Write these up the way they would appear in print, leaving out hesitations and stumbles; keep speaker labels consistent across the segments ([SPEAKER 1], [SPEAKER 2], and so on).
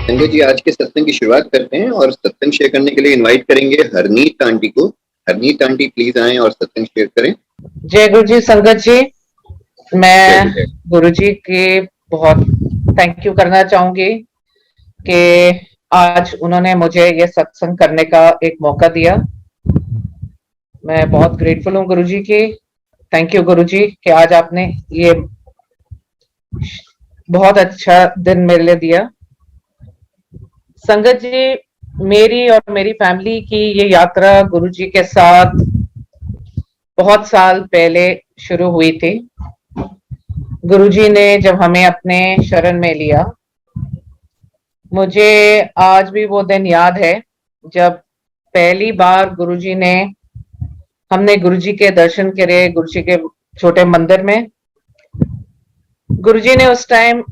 [SPEAKER 1] संजय जी, आज के सत्संग की शुरुआत करते हैं और सत्संग शेयर करने के लिए इनवाइट करेंगे हरनीत आंटी को। हरनीत आंटी प्लीज आएं और सत्संग शेयर करें।
[SPEAKER 2] जय गुरु जी। संगत जी,
[SPEAKER 1] जय
[SPEAKER 2] मैं
[SPEAKER 1] गुरुदेव।
[SPEAKER 2] गुरु जी के बहुत थैंक यू करना चाहूंगी कि आज उन्होंने मुझे ये सत्संग करने का एक मौका दिया। मैं बहुत ग्रेटफुल हूँ गुरु जी की। थैंक यू गुरु जी कि आज आपने ये बहुत अच्छा दिन मेरे लिए दिया। संगत जी, मेरी और मेरी फैमिली की ये यात्रा गुरु जी के साथ बहुत साल पहले शुरू हुई थी। गुरुजी ने जब हमें अपने शरण में लिया, मुझे आज भी वो दिन याद है जब पहली बार गुरुजी ने हमने गुरुजी के दर्शन करे गुरुजी के छोटे मंदिर में। गुरुजी ने उस टाइम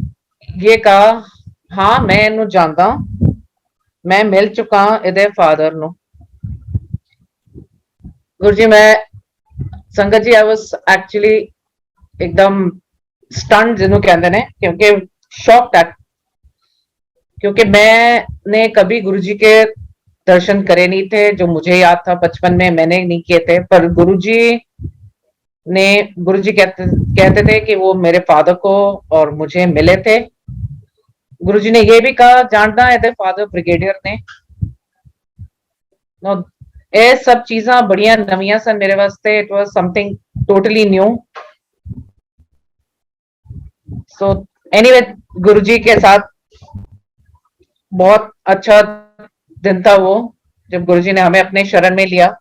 [SPEAKER 2] ये कहा, हाँ मैं इन्हू जानता हूं, मैं मिल चुका इहदे फादर नु। गुरुजी, मैं संगत जी, आई वाज एक्चुअली एकदम स्टंट जिन्हों कहते ने, क्योंकि शॉक्ड एट, क्योंकि मैंने कभी गुरुजी के दर्शन करे नहीं थे। जो मुझे याद था बचपन में मैंने नहीं किए थे, पर गुरुजी ने गुरुजी कहते थे कि वो मेरे फादर को और मुझे मिले थे। गुरुजी ने ये भी कहा, जानता है फादर ब्रिगेडियर ने। ये सब चीजा बड़िया नवियां सन मेरे वास्ते। It was something totally new. So anyway, Guruji के साथ बहुत अच्छा दिन था वो, जब गुरुजी ने हमें अपने शरण में लिया।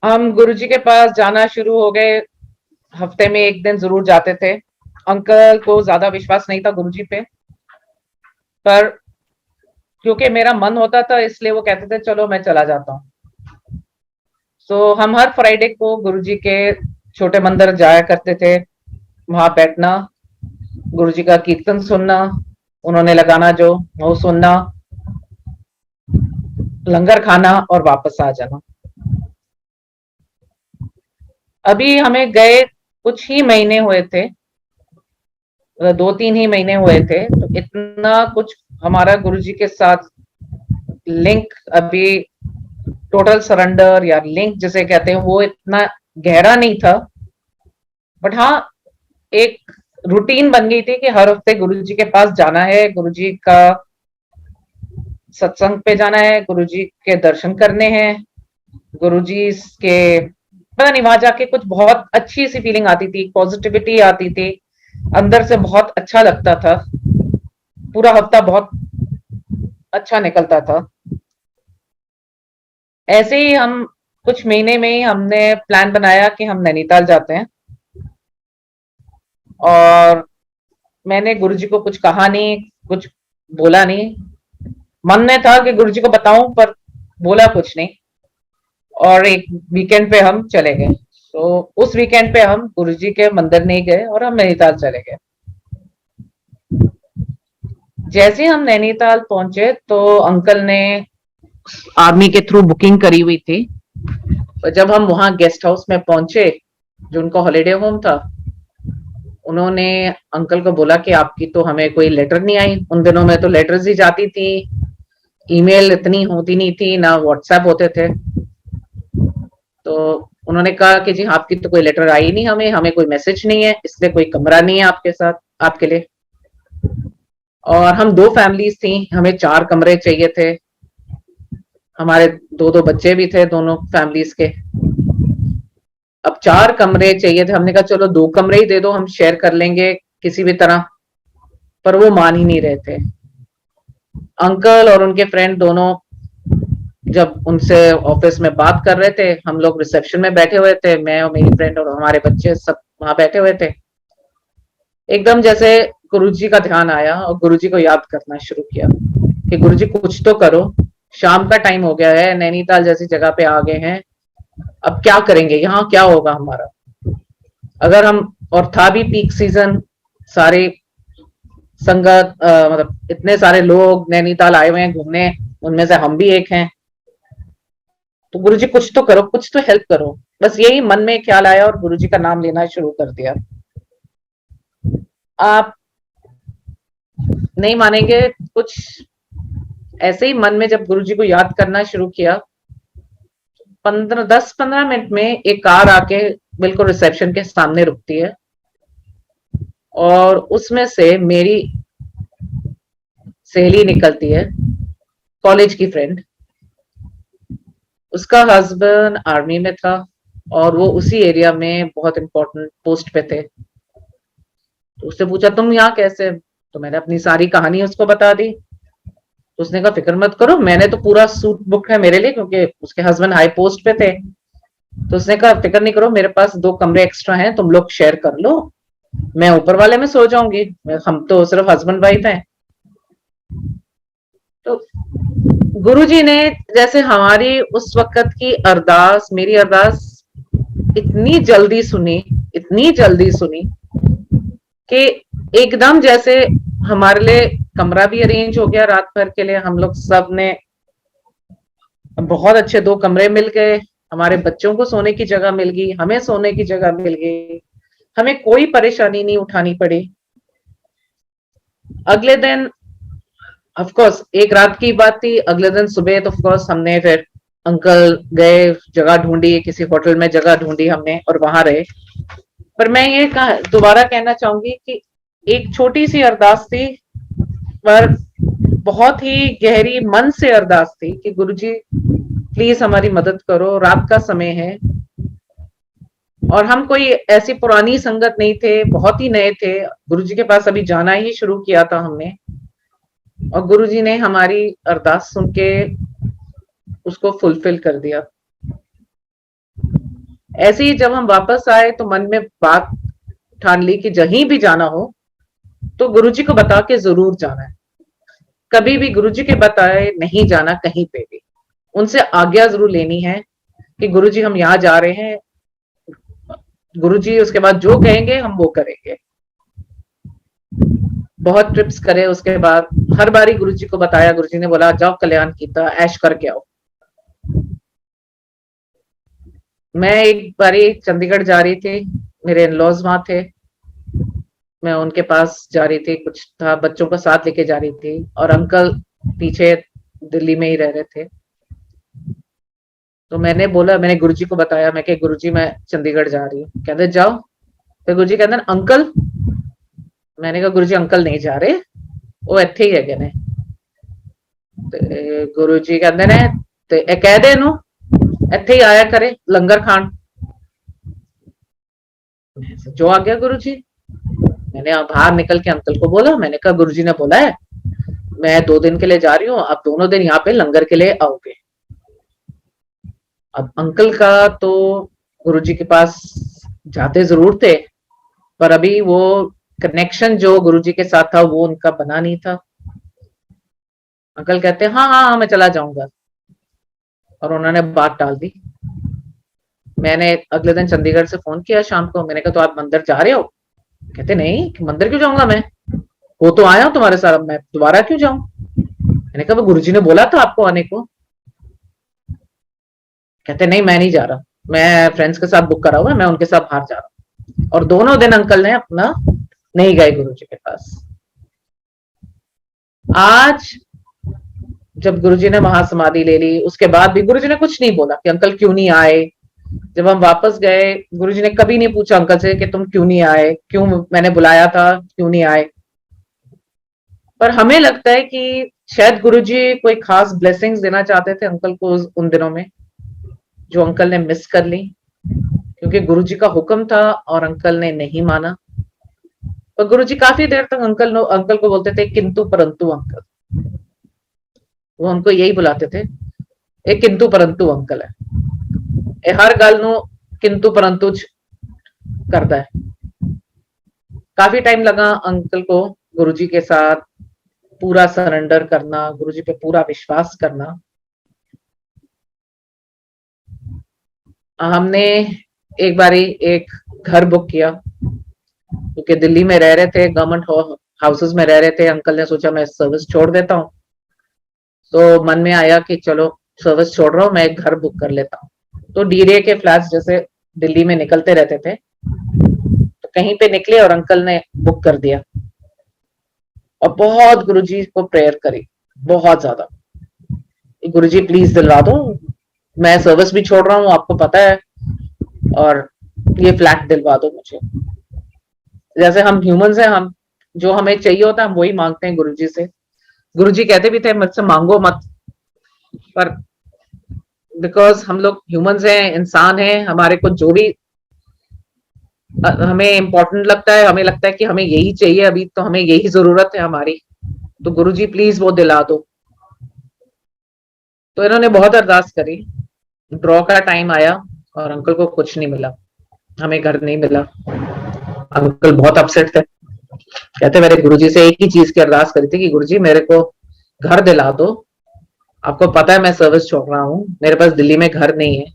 [SPEAKER 2] हम गुरुजी के पास जाना शुरू हो गए। हफ्ते में एक दिन जरूर जाते थे। अंकल को ज्यादा विश्वास नहीं था गुरुजी पे, पर क्योंकि मेरा मन होता था इसलिए वो कहते थे चलो मैं चला जाता हूँ। सो हम हर फ्राइडे को गुरुजी के छोटे मंदिर जाया करते थे। वहां बैठना, गुरुजी का कीर्तन सुनना, उन्होंने लगाना जो वो सुनना, लंगर खाना और वापस आ जाना। अभी हमें गए कुछ ही महीने हुए थे, 2-3 ही महीने हुए थे, तो इतना कुछ हमारा गुरुजी के साथ लिंक, अभी टोटल सरेंडर या लिंक जिसे कहते हैं, वो इतना गहरा नहीं था। बट हाँ, एक रूटीन बन गई थी कि हर हफ्ते गुरुजी के पास जाना है, गुरुजी का सत्संग पे जाना है, गुरुजी के दर्शन करने हैं। गुरुजी के पता नहीं, वहां जाके कुछ बहुत अच्छी सी फीलिंग आती थी, पॉजिटिविटी आती थी, अंदर से बहुत अच्छा लगता था। पूरा हफ्ता बहुत अच्छा निकलता था। ऐसे ही हम कुछ महीने में ही हमने प्लान बनाया कि हम नैनीताल जाते हैं। और मैंने गुरुजी को कुछ कहा नहीं, कुछ बोला नहीं। मन में था कि गुरुजी को बताऊं, पर बोला कुछ नहीं। और एक वीकेंड पे हम चले गए। तो उस वीकेंड पे हम गुरुजी के मंदिर नहीं गए और हम नैनीताल चले गए। जैसे हम नैनीताल पहुंचे तो अंकल ने आर्मी के थ्रू बुकिंग करी हुई थी। तो जब हम वहां गेस्ट हाउस में पहुंचे, जो उनका हॉलिडे होम था, उन्होंने अंकल को बोला कि आपकी तो हमें कोई लेटर नहीं आई। उन दिनों में तो लेटर्स ही जाती थी, ईमेल इतनी होती नहीं थी, ना व्हाट्सएप होते थे। तो उन्होंने कहा कि जी आपकी तो कोई लेटर आई नहीं, हमें कोई मैसेज नहीं है, इसलिए कोई कमरा नहीं है आपके साथ, आपके लिए। और हम 2 फैमिलीज थी, हमें 4 कमरे चाहिए थे। हमारे 2-2 बच्चे भी थे दोनों फैमिलीज के। अब 4 कमरे चाहिए थे। हमने कहा चलो 2 कमरे ही दे दो, हम शेयर कर लेंगे किसी भी तरह। पर वो मान ही नहीं रहे थे। अंकल और उनके फ्रेंड दोनों जब उनसे ऑफिस में बात कर रहे थे, हम लोग रिसेप्शन में बैठे हुए थे, मैं और मेरी फ्रेंड और हमारे बच्चे सब वहां बैठे हुए थे। एकदम जैसे गुरुजी का ध्यान आया और गुरुजी को याद करना शुरू किया कि गुरुजी कुछ तो करो, शाम का टाइम हो गया है, नैनीताल जैसी जगह पे आ गए हैं, अब क्या करेंगे, यहाँ क्या होगा हमारा। अगर हम, और था भी पीक सीजन, सारे संगत मतलब इतने सारे लोग नैनीताल आए हुए हैं घूमने, उनमें से हम भी एक हैं। तो गुरुजी कुछ तो करो, कुछ तो हेल्प करो। बस यही मन में ख्याल आया और गुरुजी का नाम लेना शुरू कर दिया। आप नहीं मानेंगे, कुछ ऐसे ही मन में जब गुरुजी को याद करना शुरू किया, 10-15 मिनट में एक कार आके बिल्कुल रिसेप्शन के सामने रुकती है, और उसमें से मेरी सहेली निकलती है, कॉलेज की फ्रेंड। उसका हस्बैंड आर्मी में था और वो उसी एरिया में बहुत इंपॉर्टेंट पोस्ट पे थे। तो उससे पूछा तुम यहाँ कैसे, तो मैंने अपनी सारी कहानी उसको बता दी। तो उसने कहा फिक्र मत करो, मैंने तो पूरा सूट बुक है मेरे लिए, क्योंकि उसके हस्बैंड हाई पोस्ट पे थे। तो उसने कहा फिक्र नहीं करो, मेरे पास 2 कमरे एक्स्ट्रा हैं, तुम लोग शेयर कर लो, मैं ऊपर वाले में सो जाऊंगी, हम तो सिर्फ हस्बैंड वाइफ हैं। तो गुरुजी ने जैसे हमारी उस वक्त की अरदास, मेरी अरदास इतनी जल्दी सुनी, इतनी जल्दी सुनी कि एकदम जैसे हमारे लिए कमरा भी अरेंज हो गया रात भर के लिए। हम लोग सब ने बहुत अच्छे 2 कमरे मिल गए, हमारे बच्चों को सोने की जगह मिल गई, हमें सोने की जगह मिल गई, हमें कोई परेशानी नहीं उठानी पड़ी। अगले दिन ऑफ कोर्स एक रात की बात थी, अगले दिन सुबह तो ऑफ कोर्स हमने फिर अंकल गए, जगह ढूंढी, किसी होटल में जगह ढूंढी हमने और वहां रहे। पर मैं ये दोबारा कहना चाहूंगी कि एक छोटी सी अरदास थी, पर बहुत ही गहरी मन से अरदास थी कि गुरुजी प्लीज हमारी मदद करो, रात का समय है। और हम कोई ऐसी पुरानी संगत नहीं थे, बहुत ही नए थे, गुरुजी के पास अभी जाना ही शुरू किया था हमने। और गुरुजी ने हमारी अरदास सुन के उसको फुलफिल कर दिया। ऐसे ही जब हम वापस आए तो मन में बात ठान ली कि जहीं भी जाना हो तो गुरुजी को बता के जरूर जाना है। कभी भी गुरुजी के बताए नहीं जाना कहीं पे भी, उनसे आज्ञा जरूर लेनी है कि गुरुजी हम यहाँ जा रहे हैं, गुरुजी उसके बाद जो कहेंगे हम वो करेंगे। बहुत ट्रिप्स करे उसके बाद, हर बारी गुरुजी को बताया, गुरुजी ने बोला जाओ कल्याण कीता, ऐश करके आओ। मैं एक बारी चंडीगढ़ जा रही थी, मेरे इन-लॉज वहां थे, मैं उनके पास जा रही थी, कुछ था बच्चों को साथ लेके जा रही थी, और अंकल पीछे दिल्ली में ही रह रहे थे। तो मैंने बोला, मैंने गुरुजी को बताया, मैं कि गुरुजी मैं चंडीगढ़ जा रही हूँ। कहते जाओ। तो गुरुजी कहते अंकल, मैंने कहा गुरुजी अंकल नहीं जा रहे, वो इत्थे ही है ने। ਤੇ ਗੁਰੂ ਜੀ ਕਹਿੰਦੇ ਨੇ ਤੇ ਇਹ ਕਹਿ ਦੇ ਇਹਨੂੰ ਇੱਥੇ ਹੀ ਆਇਆ करे लंगर खान। जो आ गया गुरु जी। मैंने बाहर निकल के अंकल को बोला, मैंने कहा गुरुजी ने बोला है मैं 2 दिन के लिए जा रही हूँ, आप दोनों दिन यहाँ पे लंगर के लिए आओगे। अब अंकल का तो गुरुजी के पास जाते जरूर थे, पर अभी वो कनेक्शन जो गुरुजी के साथ था वो उनका बना नहीं था। अंकल कहते हाँ हाँ हाँ मैं चला जाऊंगा, और उन्होंने बात टाल दी। मैंने अगले दिन चंडीगढ़ से फोन किया शाम को, मैंने कहा तो आप मंदिर जा रहे हो? कहते नहीं, मंदिर क्यों जाऊंगा मैं, वो तो आया हूं तुम्हारे साथ, मैं दोबारा क्यों जाऊं? मैंने कहा गुरुजी ने बोला था आपको आने को। कहते नहीं मैं नहीं जा रहा, मैं फ्रेंड्स के साथ बुक करा हुआ है, मैं उनके साथ बाहर जा रहा हूँ। और दोनों दिन अंकल ने अपना नहीं गए गुरुजी के पास। आज जब गुरुजी ने महासमाधि ले ली, उसके बाद भी गुरुजी ने कुछ नहीं बोला कि अंकल क्यों नहीं आए। जब हम वापस गए, गुरुजी ने कभी नहीं पूछा अंकल से कि तुम क्यों नहीं आए, क्यों मैंने बुलाया था क्यों नहीं आए। पर हमें लगता है कि शायद गुरुजी कोई खास ब्लेसिंग्स देना चाहते थे अंकल को उन दिनों में, जो अंकल ने मिस कर ली, क्योंकि गुरुजी का हुक्म था और अंकल ने नहीं माना। पर गुरुजी काफी देर तक अंकल को बोलते थे किंतु परंतु अंकल, वो उनको यही बुलाते थे, एक किंतु परंतु अंकल है, ये हर गल नु किंतु परंतु करता है। काफी टाइम लगा अंकल को गुरुजी के साथ पूरा सरेंडर करना, गुरुजी पे पूरा विश्वास करना। हमने एक बारी एक घर बुक किया, क्योंकि दिल्ली में रह रहे थे, गवर्नमेंट हाउसेस में रह रहे थे। अंकल ने सोचा मैं सर्विस छोड़ देता हूँ, तो मन में आया कि चलो सर्विस छोड़ रहा हूँ, मैं एक घर बुक कर लेता हूँ। तो डीडीए के फ्लैट्स जैसे दिल्ली में निकलते रहते थे, तो कहीं पे निकले और अंकल ने बुक कर दिया। और बहुत गुरुजी को प्रेयर करी, बहुत ज्यादा। गुरुजी प्लीज दिलवा दो, मैं सर्विस भी छोड़ रहा हूँ, आपको पता है, और ये फ्लैट दिलवा दो मुझे। जैसे हम ह्यूमंस हैं, हम जो हमें चाहिए होता है हम वही मांगते हैं गुरुजी से। गुरुजी कहते भी थे मुझसे मांगो मत, पर बिकॉज हम लोग ह्यूमंस हैं, इंसान हैं, हमारे को जो भी हमें इम्पोर्टेंट लगता है, हमें लगता है कि हमें यही चाहिए अभी, तो हमें यही जरूरत है हमारी, तो गुरुजी प्लीज वो दिला दो। तो इन्होंने बहुत अरदास करी, ड्रॉ का टाइम आया और अंकल को कुछ नहीं मिला, हमें घर नहीं मिला। अंकल बहुत अपसेट थे, कहते मेरे गुरुजी से एक ही चीज की अरदास करी थी कि गुरुजी मेरे को घर दिला दो, आपको पता है मैं सर्विस छोड़ रहा हूँ, मेरे पास दिल्ली में घर नहीं है,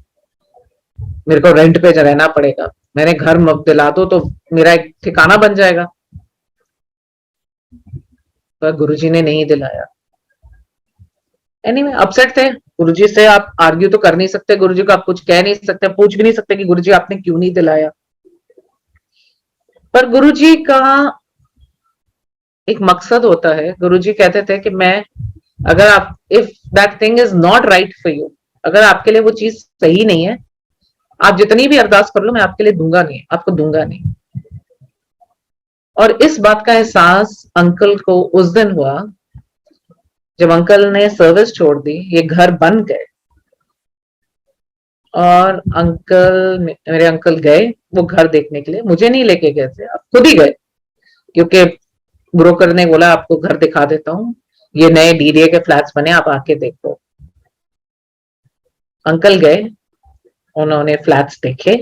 [SPEAKER 2] मेरे को रेंट पे रहना पड़ेगा, मैंने घर दिला दो तो मेरा एक ठिकाना बन जाएगा। पर गुरुजी ने नहीं दिलाया। एनीवे अपसेट थे। गुरुजी से आप आर्ग्यू तो कर नहीं सकते, गुरुजी को आप कुछ कह नहीं सकते, पूछ भी नहीं सकते कि गुरुजी आपने क्यों नहीं दिलाया। पर गुरुजी का एक मकसद होता है। गुरुजी कहते थे कि मैं, अगर आप, if that thing is not right for you, अगर आपके लिए वो चीज सही नहीं है, आप जितनी भी अरदास कर लो मैं आपके लिए दूंगा नहीं, आपको दूंगा नहीं। और इस बात का एहसास अंकल को उस दिन हुआ जब अंकल ने सर्विस छोड़ दी, ये घर बन गए, और अंकल, मेरे अंकल गए वो घर देखने के लिए, मुझे नहीं लेके गए थे, आप खुद ही गए, क्योंकि ब्रोकर ने बोला आपको घर दिखा देता हूँ, ये नए डीडीए के फ्लैट्स बने, आप आके देखो। अंकल गए, उन्होंने फ्लैट्स देखे,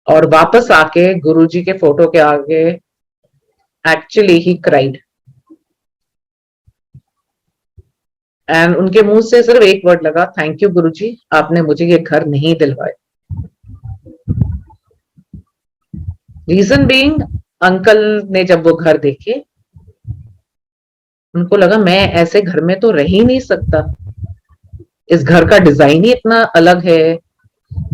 [SPEAKER 2] और वापस आके गुरुजी के फोटो के आगे एक्चुअली ही क्राइड, एंड उनके मुंह से सिर्फ एक वर्ड लगा, थैंक यू गुरुजी, आपने मुझे ये घर नहीं दिलवाए। रीजन बीइंग, अंकल ने जब वो घर देखे, उनको लगा मैं ऐसे घर में तो रह ही नहीं सकता, इस घर का डिजाइन ही इतना अलग है,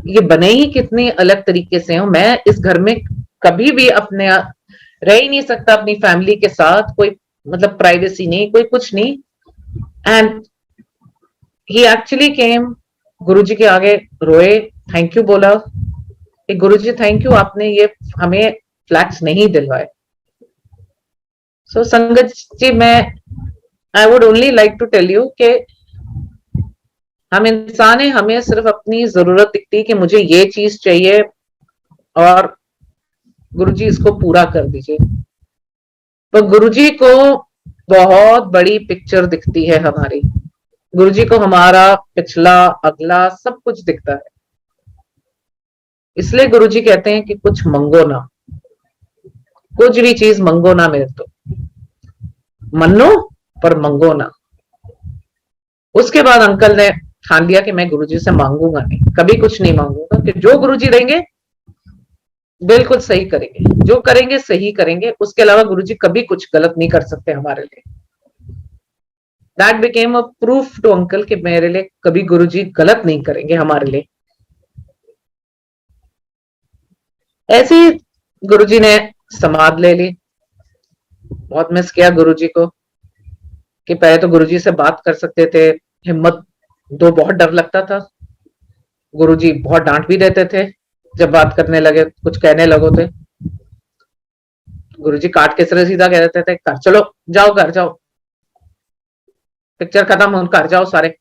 [SPEAKER 2] ये बने ही कितने अलग तरीके से हो, मैं इस घर में कभी भी अपने रह ही नहीं सकता अपनी फैमिली के साथ, कोई मतलब प्राइवेसी नहीं, कोई कुछ नहीं। एंड ही एक्चुअली केम, गुरुजी के आगे रोए, थैंक यू बोला कि गुरुजी थैंक यू, आपने ये हमें फ्लैट्स नहीं दिलवाए। सो संगत जी, मैं I would only like to tell you कि हम इंसान हैं, हमें सिर्फ अपनी जरूरत दिखती है कि मुझे ये चीज चाहिए और गुरुजी इसको पूरा कर दीजिए, तो गुरुजी को बहुत बड़ी पिक्चर दिखती है हमारी, गुरुजी को हमारा पिछला अगला सब कुछ दिखता है। इसलिए गुरुजी कहते हैं कि कुछ मंगो ना, कुछ भी चीज मंगो ना मेरे तो, मनो पर मंगो ना। उसके बाद अंकल ने ठान लिया कि मैं गुरुजी से मांगूंगा नहीं, कभी कुछ नहीं मांगूंगा, कि जो गुरुजी देंगे बिल्कुल सही करेंगे, जो करेंगे सही करेंगे, उसके अलावा गुरुजी कभी कुछ गलत नहीं कर सकते हमारे लिए। That became a proof to uncle कि मेरे लिए कभी गुरुजी गलत नहीं करेंगे हमारे लिए। ऐसे ही गुरुजी ने समाध ले ली। बहुत मिस किया गुरुजी को, कि पहले तो गुरुजी से बात कर सकते थे, हिम्मत दो, बहुत डर लगता था, गुरुजी बहुत डांट भी देते थे जब बात करने लगे, कुछ कहने लगो थे, गुरुजी काट के सिरे सीधा कह देते थे, घर चलो, जाओ घर जाओ, पिक्चर खत्म, हम घर जाओ सारे।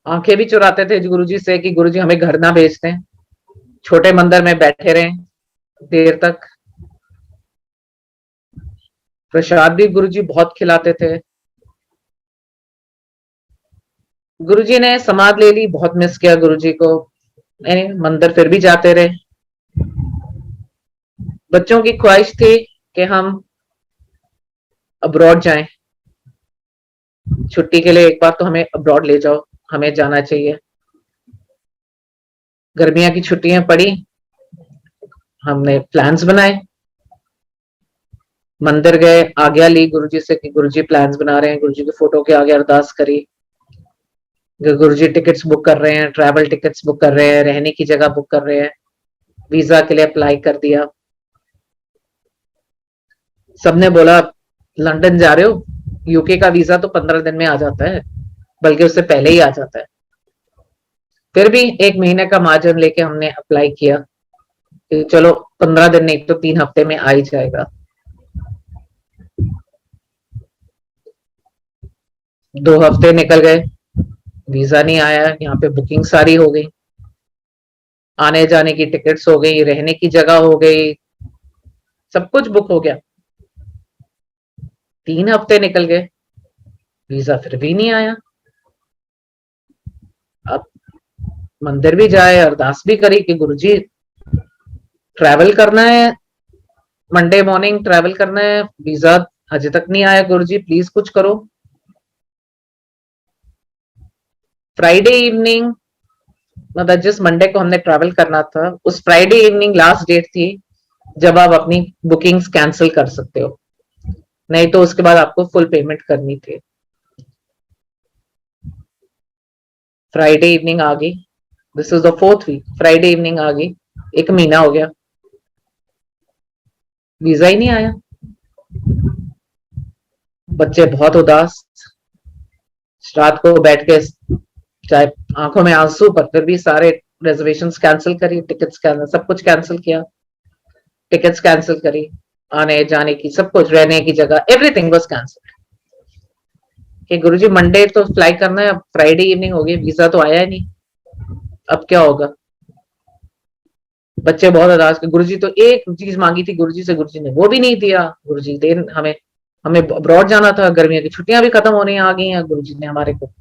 [SPEAKER 2] आंखें भी चुराते थे गुरुजी से कि गुरुजी हमें घर ना भेज दें, छोटे मंदिर में बैठे रहें देर तक। प्रसाद भी गुरुजी बहुत खिलाते थे। गुरुजी ने समाध ले ली, बहुत मिस किया गुरुजी को, मंदिर फिर भी जाते रहे। बच्चों की ख्वाहिश थी कि हम अब्रॉड जाएं, छुट्टी के लिए एक बार तो हमें अब्रॉड ले जाओ, हमें जाना चाहिए। गर्मियां की छुट्टियां पड़ी, हमने प्लान्स बनाए, मंदिर गए, आज्ञा ली गुरुजी से कि गुरुजी प्लान्स बना रहे हैं, गुरुजी के फोटो के आगे अरदास करी, गुरुजी टिकट्स बुक कर रहे हैं, ट्रैवल टिकट्स बुक कर रहे हैं, रहने की जगह बुक कर रहे हैं, वीजा के लिए अप्लाई कर दिया। सबने बोला लंदन जा रहे हो, यूके का वीजा तो 15 दिन में आ जाता है, बल्कि उससे पहले ही आ जाता है। फिर भी 1 महीने का मार्जिन लेके हमने अप्लाई किया कि चलो 15 दिन नहीं तो 3 हफ्ते में आ ही जाएगा। 2 हफ्ते निकल गए, वीजा नहीं आया। यहाँ पे बुकिंग सारी हो गई, आने जाने की टिकट्स हो गई, रहने की जगह हो गई, सब कुछ बुक हो गया। 3 हफ्ते निकल गए, वीजा फिर भी नहीं आया। अब मंदिर भी जाए, अरदास भी करी कि गुरुजी ट्रैवल करना है, मंडे मॉर्निंग ट्रैवल करना है, वीजा अभी तक नहीं आया, गुरुजी प्लीज कुछ करो। फ्राइडे इवनिंग, मतलब जिस मंडे को हमने ट्रैवल करना था, उस फ्राइडे इवनिंग लास्ट डेट थी जब आप अपनी बुकिंग्स कैंसिल कर सकते हो, नहीं तो उसके बाद आपको फुल पेमेंट करनी थी। फ्राइडे इवनिंग आ गई, this is the 4th week, Friday evening आ गई, 1 महीना हो गया, वीजा ही नहीं आया। बच्चे बहुत उदास, रात को बैठ के चाहे आंखों में आंसू, पर फिर भी सारे रिजर्वेशन कैंसिल करी, टिकट्स कैंसिल, सब कुछ कैंसिल किया, टिकट्स कैंसिल करी, आने जाने की सब कुछ, रहने की जगह, एवरीथिंग वाज कैंसिल। कि गुरुजी मंडे तो फ्लाई करना है, अब फ्राइडे इवनिंग हो गई, वीजा तो आया ही नहीं, अब क्या होगा। बच्चे बहुत उदास के, गुरुजी तो एक चीज मांगी थी गुरुजी से, गुरुजी ने वो भी नहीं दिया। गुरुजी दे हमें हमें अब्रॉड जाना था, गर्मियों की छुट्टियां भी खत्म होने आ गई हैं, गुरुजी ने हमारे को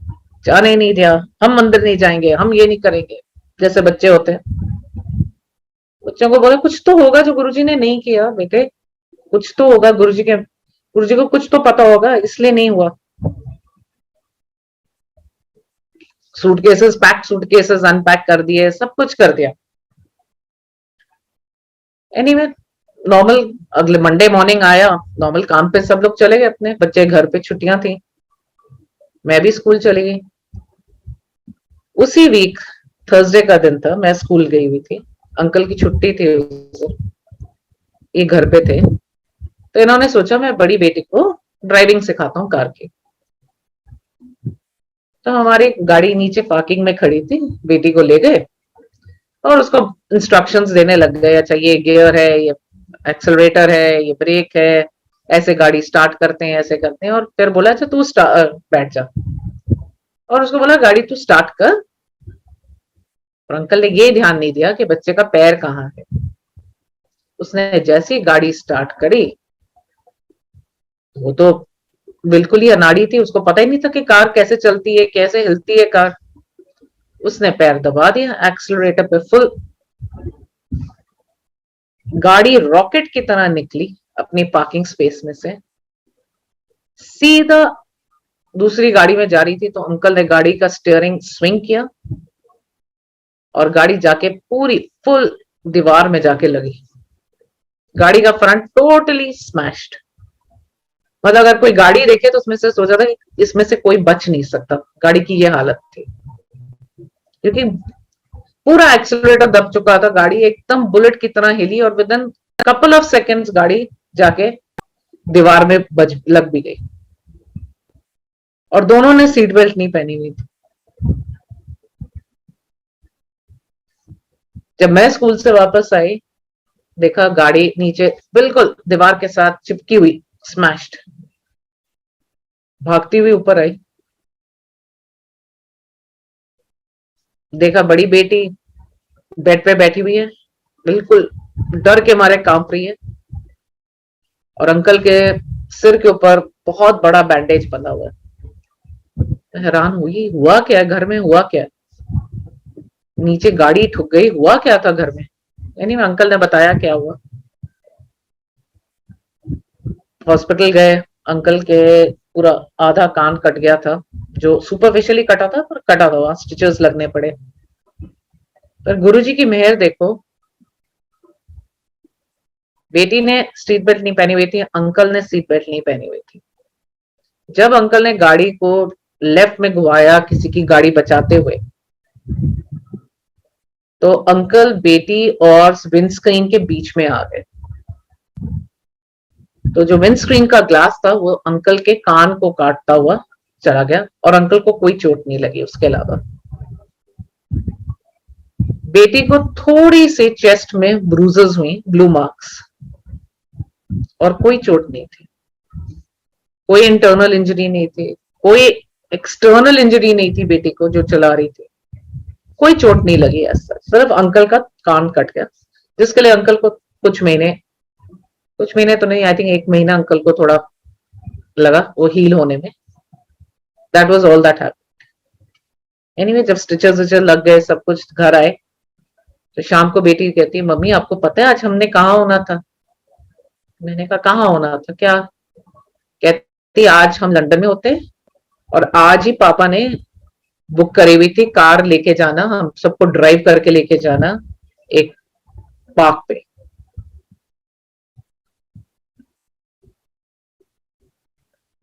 [SPEAKER 2] जाने ही नहीं दिया, हम मंदिर नहीं जाएंगे, हम ये नहीं करेंगे, जैसे बच्चे होते हैं। बच्चों को बोले कुछ तो होगा जो गुरुजी ने नहीं किया बेटे, कुछ तो होगा, गुरुजी को कुछ तो पता होगा, इसलिए नहीं हुआ। सूटकेसेस पैक, सूटकेसेस अनपैक कर दिए, सब कुछ कर दिया। एनीवे, नॉर्मल अगले मंडे मॉर्निंग आया, नॉर्मल काम पे सब लोग चले गए अपने, बच्चे घर पे, छुट्टियां थी, मैं भी स्कूल चली गई। उसी वीक थर्सडे का दिन था, मैं स्कूल गई हुई थी, अंकल की छुट्टी थी उस दिन, ये घर पे थे, तो इन्होंने सोचा मैं बड़ी बेटी को ड्राइविंग सिखाता हूँ कार की। तो हमारी गाड़ी नीचे पार्किंग में खड़ी थी, बेटी को ले गए और उसको इंस्ट्रक्शंस देने लग गए, अच्छा ये गियर है, ये एक्सेलरेटर है, ये ब्रेक है, ऐसे गाड़ी स्टार्ट करते हैं, ऐसे करते हैं। और फिर बोला अच्छा तू बैठ जा, और उसको बोला गाड़ी तू स्टार्ट कर। और अंकल ने ये ध्यान नहीं दिया कि बच्चे का पैर कहाँ है। उसने जैसी गाड़ी स्टार्ट करी, वो तो बिल्कुल ही अनाड़ी थी, उसको पता ही नहीं था कि कार कैसे चलती है, कैसे हिलती है कार। उसने पैर दबा दिया एक्सीलरेटर पे फुल, गाड़ी रॉकेट की तरह निकली अपनी पार्किंग स्पेस में से, सीधा दूसरी गाड़ी में जा रही थी। तो अंकल ने गाड़ी का स्टीयरिंग स्विंग किया और गाड़ी जाके पूरी फुल दीवार में जाके लगी, गाड़ी का फ्रंट टोटली स्मैश्ड। मतलब अगर कोई गाड़ी देखे तो उसमें से सोचा था कि इसमें से कोई बच नहीं सकता, गाड़ी की ये हालत थी, क्योंकि पूरा एक्सीलरेटर दब चुका था, गाड़ी एकदम बुलेट की तरह हिली और with in couple of seconds गाड़ी जाके दीवार में लग भी गई। और दोनों ने सीट बेल्ट नहीं पहनी हुई थी। जब मैं स्कूल से वापस आई, देखा गाड़ी नीचे बिल्कुल दीवार के साथ चिपकी हुई, स्मैश्ड। भागती हुई ऊपर आई, देखा बड़ी बेटी बेड पे बैठी हुई है, बिल्कुल डर के मारे कांप रही है, और अंकल के सिर के ऊपर बहुत बड़ा बैंडेज बंधा हुआ है। हैरान हुई, हुआ क्या घर में, हुआ क्या, नीचे गाड़ी ठुक गई, हुआ क्या था घर में। यानी अंकल ने बताया क्या हुआ। हॉस्पिटल गए, अंकल के पूरा आधा कान कट गया था, जो सुपरफिशियली कटा था, पर कटा था, वहां स्टिचेस लगने पड़े। पर गुरुजी की मेहर देखो, बेटी ने सीट बेल्ट नहीं पहनी हुई थी, अंकल ने सीट बेल्ट नहीं पहनी हुई थी। जब अंकल ने गाड़ी को लेफ्ट में घुमाया किसी की गाड़ी बचाते हुए, तो अंकल बेटी और विंडस्क्रीन के बीच में आ गए। तो जो विंड स्क्रीन का ग्लास था वो अंकल के कान को काटता हुआ चला गया और अंकल को कोई चोट नहीं लगी उसके अलावा। बेटी को थोड़ी सी चेस्ट में ब्रूजेस हुई, ब्लू मार्क्स, और कोई चोट नहीं थी, कोई इंटरनल इंजरी नहीं थी, कोई एक्सटर्नल इंजरी नहीं थी बेटी को जो चला रही थी, कोई चोट नहीं लगी ऐसा, सिर्फ अंकल का कान कट गया जिसके लिए अंकल को कुछ महीने तो नहीं, आई थिंक 1 महीना अंकल को थोड़ा लगा वो हील होने में। That was all that happened. Anyway, जब स्टिचेस लग गए, सब कुछ, घर आए, तो शाम को बेटी कहती है, मम्मी आपको पता है आज हमने कहाँ होना था? मैंने कहा कहाँ होना था, क्या? कहती आज हम लंदन में होते और आज ही पापा ने बुक करी हुई थी कार लेके जाना, हम सबको ड्राइव करके लेके जाना एक पार्क पे।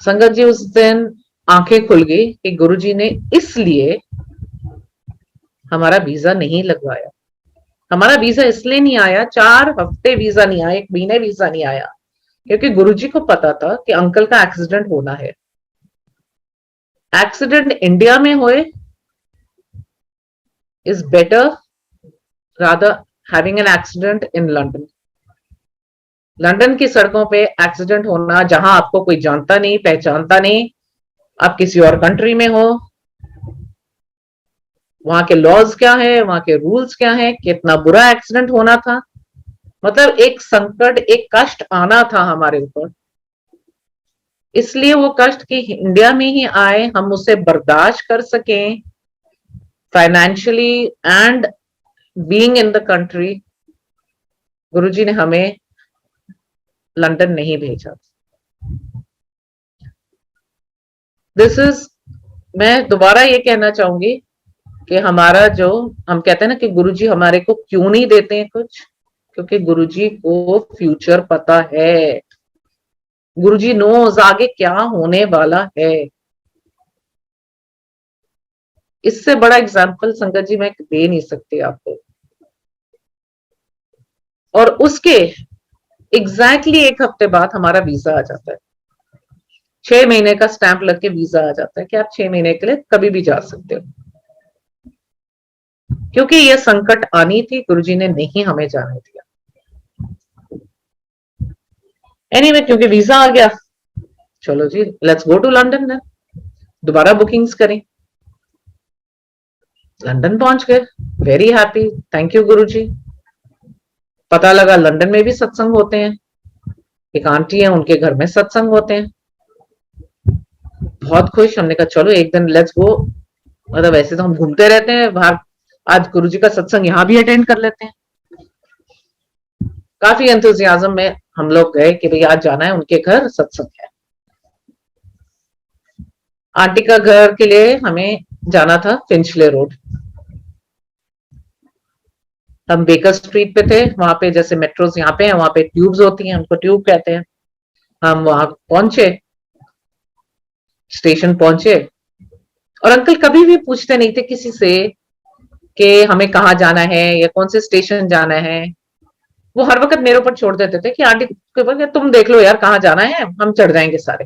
[SPEAKER 2] संगत जी, उस दिन आंखें खुल गई कि गुरुजी ने इसलिए हमारा वीजा नहीं लगवाया। हमारा वीजा इसलिए नहीं आया, 4 हफ्ते वीजा नहीं आया, 1 महीने वीजा नहीं आया, क्योंकि गुरुजी को पता था कि अंकल का एक्सीडेंट होना है। एक्सीडेंट इंडिया में होए is better rather having an accident in London. London की सड़कों पे एक्सीडेंट होना, जहां आपको कोई जानता नहीं, पहचानता नहीं, आप किसी और कंट्री में हो, वहां के लॉज क्या है, वहां के रूल्स क्या है, कितना बुरा एक्सीडेंट होना था, मतलब एक संकट, एक कष्ट आना था हमारे ऊपर। इसलिए वो कष्ट की इंडिया में ही आए, हम उसे बर्दाश्त कर सकें financially and being in the country, Guruji ने हमें लंदन नहीं भेजा। दिस इज, मैं दोबारा ये कहना चाहूंगी कि हमारा जो, हम कहते हैं ना कि गुरुजी हमारे को क्यों नहीं देते हैं कुछ, क्योंकि गुरुजी को फ्यूचर पता है। गुरुजी नोज आगे क्या होने वाला है। इससे बड़ा एग्जाम्पल संगत जी मैं दे नहीं सकती आपको। और उसके एग्जैक्टली 1 हफ्ते बाद हमारा वीजा आ जाता है, 6 महीने का स्टैंप लग के वीजा आ जाता है कि आप 6 महीने के लिए कभी भी जा सकते हो। क्योंकि ये संकट आनी थी, गुरुजी ने नहीं हमें जाने दिया। एनीवे, क्योंकि वीजा आ गया, चलो जी लेट्स गो टू लंदन ना, दोबारा बुकिंग्स करें। लंदन पहुंच गए, वेरी हैप्पी, थैंक यू गुरुजी। पता लगा लंदन में भी सत्संग होते हैं, एक आंटी है उनके घर में सत्संग होते हैं, बहुत खुश। हमने कहा चलो एक दिन लेट्स गो, मतलब वैसे तो हम घूमते रहते हैं बाहर, आज गुरुजी का सत्संग यहाँ भी अटेंड कर लेते हैं। काफी एंथुजियाज्म में हम लोग गए कि भाई आज जाना है उनके घर, सत्संग है। आंटी का घर के लिए हमें जाना था फिंचले रोड। हम बेकर स्ट्रीट पे थे, वहां पे जैसे मेट्रोस यहाँ पे हैं, वहां पे ट्यूब्स होती हैं, उनको ट्यूब कहते हैं। हम वहां पहुंचे, स्टेशन पहुंचे, और अंकल कभी भी पूछते नहीं थे किसी से कि हमें कहाँ जाना है या कौन से स्टेशन जाना है। वो हर वक्त मेरे ऊपर छोड़ देते थे कि आंटी के ऊपर, तुम देख लो यार कहाँ जाना है, हम चढ़ जाएंगे सारे।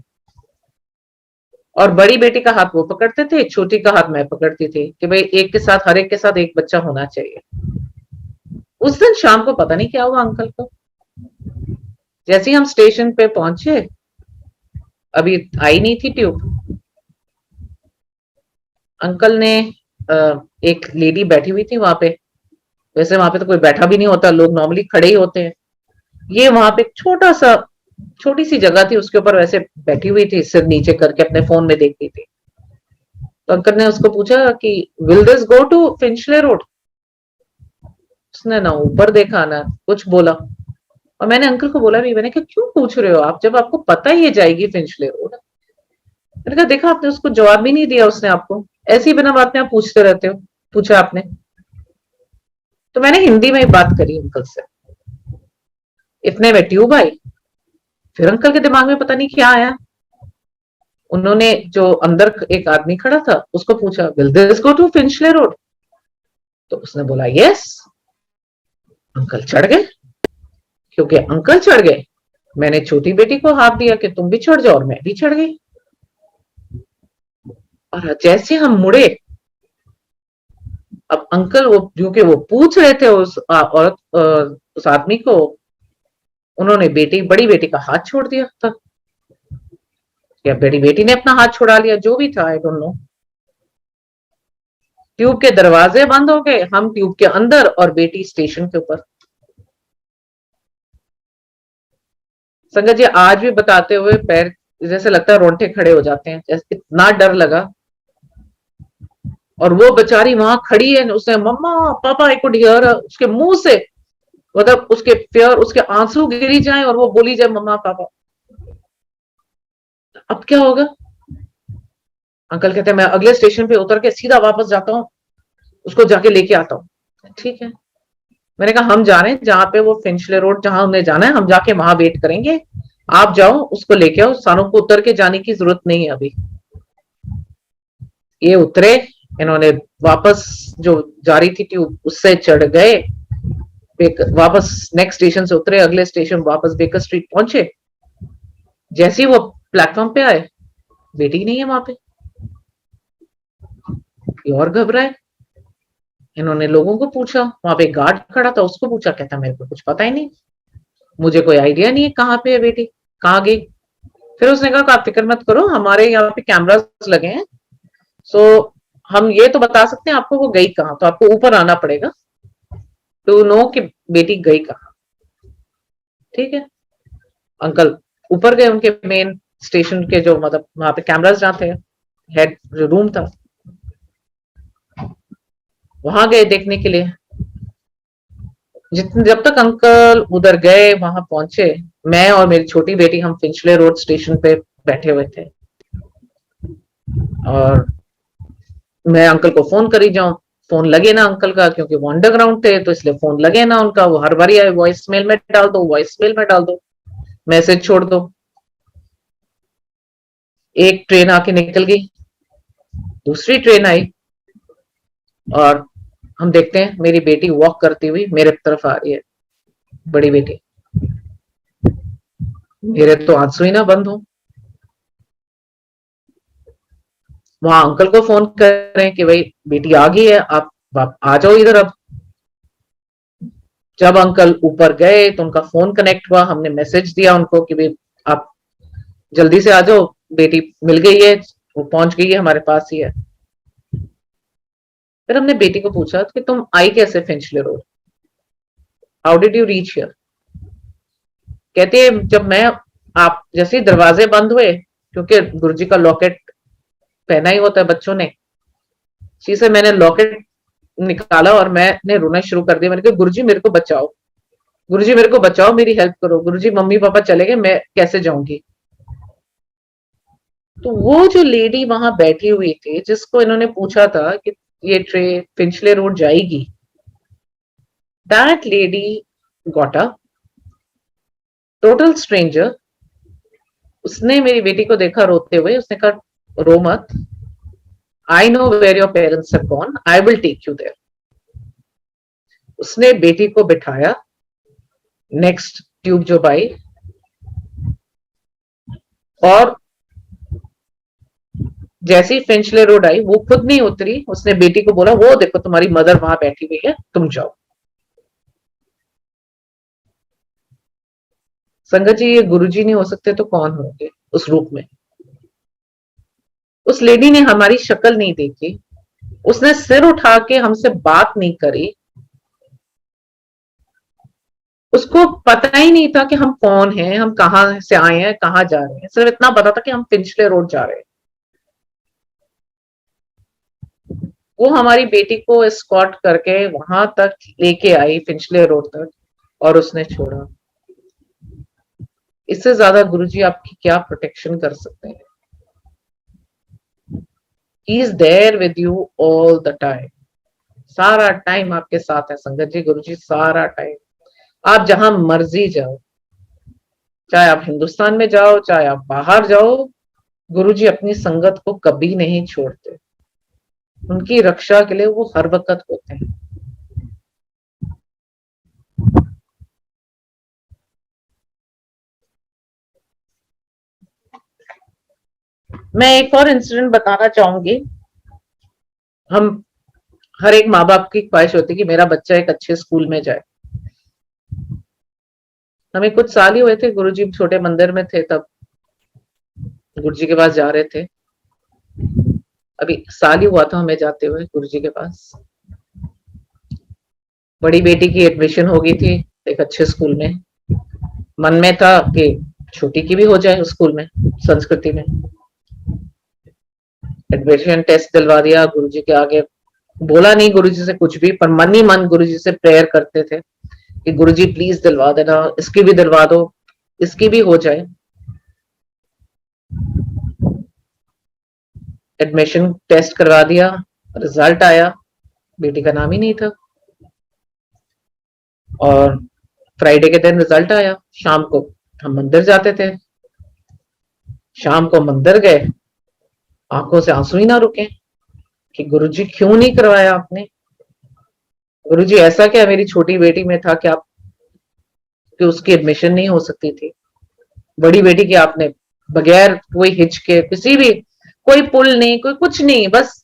[SPEAKER 2] और बड़ी बेटी का हाथ वो पकड़ते थे, छोटी का हाथ मैं पकड़ती थी कि भाई एक के साथ, हर एक के साथ एक बच्चा होना चाहिए। उस दिन शाम को पता नहीं क्या हुआ अंकल को, जैसे ही हम स्टेशन पे पहुंचे, अभी आई नहीं थी ट्यूब, अंकल ने, एक लेडी बैठी हुई थी वहां पे, वैसे वहां पे तो कोई बैठा भी नहीं होता, लोग नॉर्मली खड़े ही होते हैं, ये वहां पे छोटी सी जगह थी, उसके ऊपर वैसे बैठी हुई थी, सिर नीचे करके अपने फोन में देखती थी। तो अंकल ने उसको पूछा कि will this go to Finchley road? उसने ना ऊपर देखा ना कुछ बोला, और मैंने अंकल को बोला भी, मैंने कहा क्यों पूछ रहे हो आप, जब आपको पता ही जाएगी फिंचले रोड। मैंने कहा देखा आपने उसको जवाब भी नहीं दिया, उसने आपको ऐसे ही बिना बात में आप पूछते रहते हो, पूछा आपने। तो मैंने हिंदी में बात करी अंकल से, इतने में ट्यूब आई। फिर अंकल के दिमाग में पता नहीं क्या आया, उन्होंने जो अंदर एक आदमी खड़ा था उसको पूछा will this go to Finchley road? तो उसने बोला यस। अंकल चढ़ गए, क्योंकि अंकल चढ़ गए मैंने छोटी बेटी को हाथ दिया कि तुम भी चढ़ जाओ और मैं भी चढ़ गई। और जैसे हम मुड़े, अब अंकल वो क्योंकि वो पूछ रहे थे उस औरत उस आदमी को, उन्होंने बड़ी बेटी का हाथ छोड़ दिया था, या बड़ी बेटी ने अपना हाथ छुड़ा लिया, जो भी था, आई डोंट नो। ट्यूब के दरवाजे बंद हो गए, हम ट्यूब के अंदर और बेटी स्टेशन के ऊपर। संगत जी आज भी बताते हुए पैर जैसे लगता है रोंगटे खड़े हो जाते हैं, जैसे इतना डर लगा। और वो बेचारी वहां खड़ी है, उसने मम्मा पापा आई कुड हियर, उसके मुंह से मतलब उसके फियर, उसके आंसू गिरी जाए और वो बोली जाए मम्मा पापा। अब क्या होगा? अंकल कहते हैं मैं अगले स्टेशन पे उतर के सीधा वापस जाता हूँ, उसको जाके लेके आता हूँ। ठीक है, मैंने कहा हम जा रहे हैं जहां पे वो फिंचले रोड जहां उन्हें जाना है, हम जाके वहां वेट करेंगे, आप जाओ उसको लेके आओ, सारों को उतर के जाने की जरूरत नहीं है अभी। ये उतरे, इन्होंने वापस जो जा रही थी ट्यूब उससे चढ़ गए, वापस नेक्स्ट स्टेशन से उतरे, अगले स्टेशन वापस बेकर स्ट्रीट पहुंचे। जैसे ही वो प्लेटफॉर्म पे आए, बेटी नहीं है वहां पे। ये और घबराए, इन्होंने लोगों को पूछा, वहां पे गार्ड खड़ा था, उसको पूछा, कहता मेरे को कुछ पता ही नहीं, मुझे कोई आइडिया नहीं है कहाँ पे है बेटी, कहाँ गई। फिर उसने कहा आप फिक्र मत करो, हमारे यहाँ पे कैमरास लगे हैं, सो हम ये तो बता सकते हैं आपको वो गई कहाँ, तो आपको ऊपर आना पड़ेगा टू नो कि बेटी गई कहाँ। ठीक है, अंकल ऊपर गए उनके मेन स्टेशन के जो मतलब वहां पे कैमरास जहाँ थे, हेड जो रूम था, वहां गए देखने के लिए। जब तक अंकल उधर गए वहां पहुंचे, मैं और मेरी छोटी बेटी हम फिंचले रोड स्टेशन पे बैठे हुए थे। और मैं अंकल को फोन करी जाऊं, फोन लगे ना अंकल का, क्योंकि वो अंडरग्राउंड थे, तो इसलिए फोन लगे ना उनका, वो हर बारी आए वॉइस मेल में डाल दो, वॉइस मेल में डाल दो, मैसेज छोड़ दो। एक ट्रेन आके निकल गई, दूसरी ट्रेन आई, और हम देखते हैं मेरी बेटी वॉक करती हुई मेरे तरफ आ रही है, बड़ी बेटी। मेरे तो आंसू ही ना बंद हो। वहां अंकल को फोन करें कि भाई बेटी आ गई है, आप आ जाओ इधर अब। जब अंकल ऊपर गए तो उनका फोन कनेक्ट हुआ, हमने मैसेज दिया उनको कि भाई आप जल्दी से आ जाओ, बेटी मिल गई है, वो पहुंच गई है, हमारे पास ही है। फिर हमने बेटी को पूछा कि तुम आई कैसे फिंचले road, how did you reach here. कहती है जब मैं, आप जैसे ही दरवाजे बंद हुए, क्योंकि गुरुजी का लॉकेट पहना ही होता है बच्चों ने, शी से मैंने लॉकेट निकाला और मैंने रोना शुरू कर दिया। मैंने कहा गुरुजी मेरे को बचाओ, गुरुजी मेरे को बचाओ, मेरी हेल्प करो, गुरुजी मम्मी पापा चले गए, मैं कैसे जाऊंगी। तो वो जो लेडी वहां बैठी हुई थी, जिसको इन्होंने पूछा था कि ये ट्रेन फिंचले रोड जाएगी, that lady got up, total stranger. उसने मेरी बेटी को देखा रोते हुए, उसने कहा रो मत, I know where your parents have gone, I will take you there. उसने बेटी को बिठाया, नेक्स्ट ट्यूब जो आई, और जैसी फिंचले रोड आई, वो खुद नहीं उतरी, उसने बेटी को बोला वो देखो तुम्हारी मदर वहां बैठी हुई है, तुम जाओ। संगत जी ये गुरुजी नहीं हो सकते तो कौन होंगे उस रूप में। उस लेडी ने हमारी शक्ल नहीं देखी, उसने सिर उठा के हमसे बात नहीं करी, उसको पता ही नहीं था कि हम कौन हैं, हम कहां से आए हैं, कहां जा रहे हैं, सिर्फ इतना पता था कि हम फिंचले रोड जा रहे हैं। वो हमारी बेटी को एस्कॉर्ट करके वहां तक लेके आई, फिंचले रोड तक, और उसने छोड़ा। इससे ज्यादा गुरुजी आपकी क्या प्रोटेक्शन कर सकते हैं। He is there with you all the time, सारा टाइम आपके साथ है संगत जी, गुरुजी सारा टाइम। आप जहां मर्जी जाओ, चाहे आप हिंदुस्तान में जाओ, चाहे आप बाहर जाओ, गुरुजी अपनी संगत को कभी नहीं छोड़ते, उनकी रक्षा के लिए वो हर वक्त होते हैं। मैं एक और इंसिडेंट बताना चाहूंगी। हम हर एक माँ बाप की ख्वाहिश होती है कि मेरा बच्चा एक अच्छे स्कूल में जाए। हमें कुछ साल ही हुए थे, गुरुजी छोटे मंदिर में थे, तब गुरुजी के पास जा रहे थे। अभी साल ही हुआ था हमें जाते हुए गुरुजी के पास। बड़ी बेटी की एडमिशन हो गई थी एक अच्छे स्कूल में। मन में था कि छोटी की भी हो जाए उस स्कूल में, संस्कृति में। एडमिशन टेस्ट दिलवा दिया गुरुजी के आगे। बोला नहीं गुरुजी से कुछ भी, पर मन ही मन गुरुजी से प्रेयर करते थे कि गुरुजी प्लीज दिलवा देना, इसकी भी दिलवा दो, इसकी भी हो जाए। एडमिशन टेस्ट करवा दिया, रिजल्ट आया, बेटी का नाम ही नहीं था। और फ्राइडे के दिन रिजल्ट आया, शाम को हम मंदिर जाते थे। शाम को मंदिर गए, आंखों से आंसू ही ना रुके कि गुरुजी क्यों नहीं करवाया आपने। गुरुजी ऐसा क्या मेरी छोटी बेटी में था कि आप कि उसकी एडमिशन नहीं हो सकती थी। बड़ी बेटी की आपने बगैर कोई हिच के, किसी भी कोई पुल नहीं, कोई कुछ नहीं, बस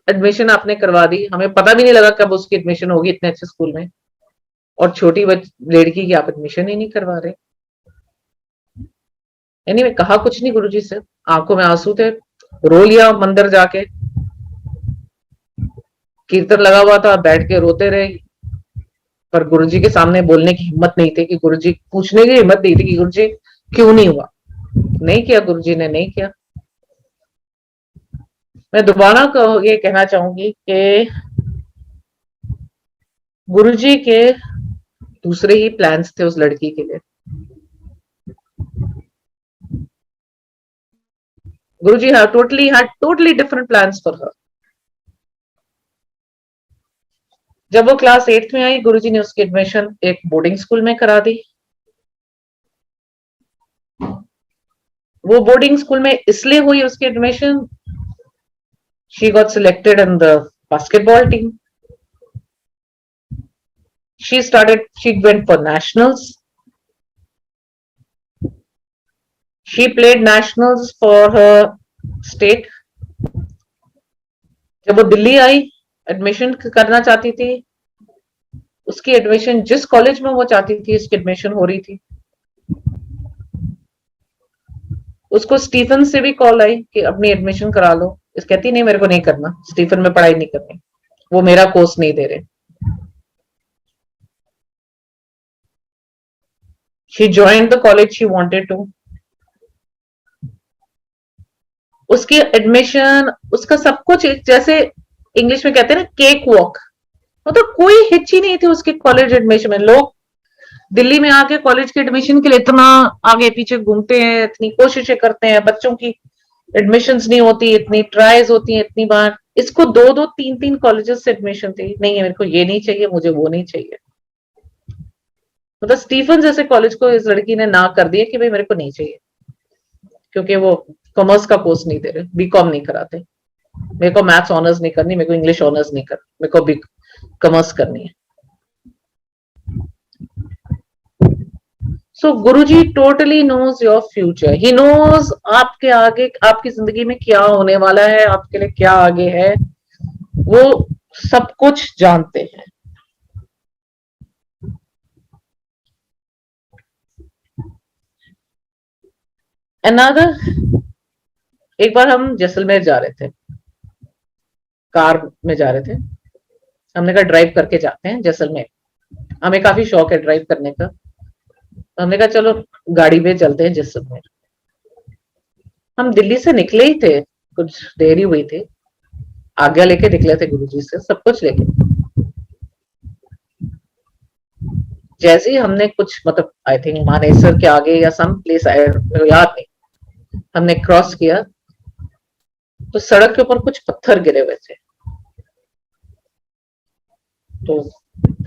[SPEAKER 2] एडमिशन आपने करवा दी। हमें पता भी नहीं लगा कब उसकी एडमिशन होगी इतने अच्छे स्कूल में। और छोटी लड़की की आप एडमिशन ही नहीं करवा रहे। यानी मैं कहा कुछ नहीं गुरुजी से, आंखों में आंसू थे, रो लिया मंदिर जाके। कीर्तन लगा हुआ था, बैठ के रोते रहे। पर गुरुजी के सामने बोलने की हिम्मत नहीं थी, कि गुरुजी पूछने की हिम्मत नहीं थी कि गुरुजी क्यों नहीं हुआ। नहीं किया गुरुजी ने, नहीं किया। मैं दोबारा ये कहना चाहूंगी कि गुरुजी के दूसरे ही प्लान्स थे उस लड़की के लिए। गुरुजी had totally different plans for her. जब वो क्लास 8th में आई, गुरुजी ने उसकी एडमिशन एक बोर्डिंग स्कूल में करा दी। वो बोर्डिंग स्कूल में इसलिए हुई उसकी admission, she got selected in the basketball team. She went for nationals. She played nationals for her state. जब वो दिल्ली आई, एडमिशन करना चाहती थी, उसकी एडमिशन जिस कॉलेज में वो चाहती थी उसकी एडमिशन हो रही थी। उसको स्टीफन से भी कॉल आई कि अपनी एडमिशन करा लो। इस कहती नहीं, मेरे को नहीं करना, स्टीफन में पढ़ाई नहीं करनी, वो मेरा कोर्स नहीं दे रहे। She joined the college she wanted to. उसकी एडमिशन, उसका सब कुछ, जैसे इंग्लिश में कहते हैं ना, केक वॉक। मतलब कोई हिच ही नहीं थी उसके कॉलेज एडमिशन में। लोग दिल्ली में आके कॉलेज के एडमिशन के लिए इतना आगे पीछे घूमते हैं, इतनी कोशिशें करते हैं, बच्चों की एडमिशंस नहीं होती, इतनी ट्राइज होती हैं इतनी बार। इसको 2-2 3-3 कॉलेजेस से एडमिशन थी। नहीं है, मेरे को ये नहीं चाहिए, मुझे वो नहीं चाहिए। मतलब स्टीफन जैसे कॉलेज को इस लड़की ने ना कर दिया कि भाई मेरे को नहीं चाहिए, क्योंकि वो कॉमर्स का कोर्स नहीं दे रहे, बीकॉम नहीं कराते। मेरे को मैथ्स ऑनर्स नहीं करनी, मेरे को इंग्लिश ऑनर्स नहीं करनी, मेरे को भी कॉमर्स करनी है। So Guruji totally knows your future. He knows आपके आगे, आपकी जिंदगी में क्या होने वाला है, आपके लिए क्या आगे है, वो सब कुछ जानते हैं। अनदर, एक बार हम जैसलमेर जा रहे थे, कार में जा रहे थे। हमने कहा ड्राइव करके जाते हैं जैसलमेर, हमें काफी शौक है ड्राइव करने का। तो हमने कहा चलो गाड़ी में चलते हैं जैसलमेर। हम दिल्ली से निकले ही थे, कुछ देर ही हुई थी। आज्ञा लेके निकले थे गुरुजी से, सब कुछ लेके। जैसे ही हमने कुछ, मतलब आई थिंक मानेसर के आगे या सम प्लेस, याद नहीं, हमने क्रॉस किया तो सड़क के ऊपर कुछ पत्थर गिरे हुए थे। तो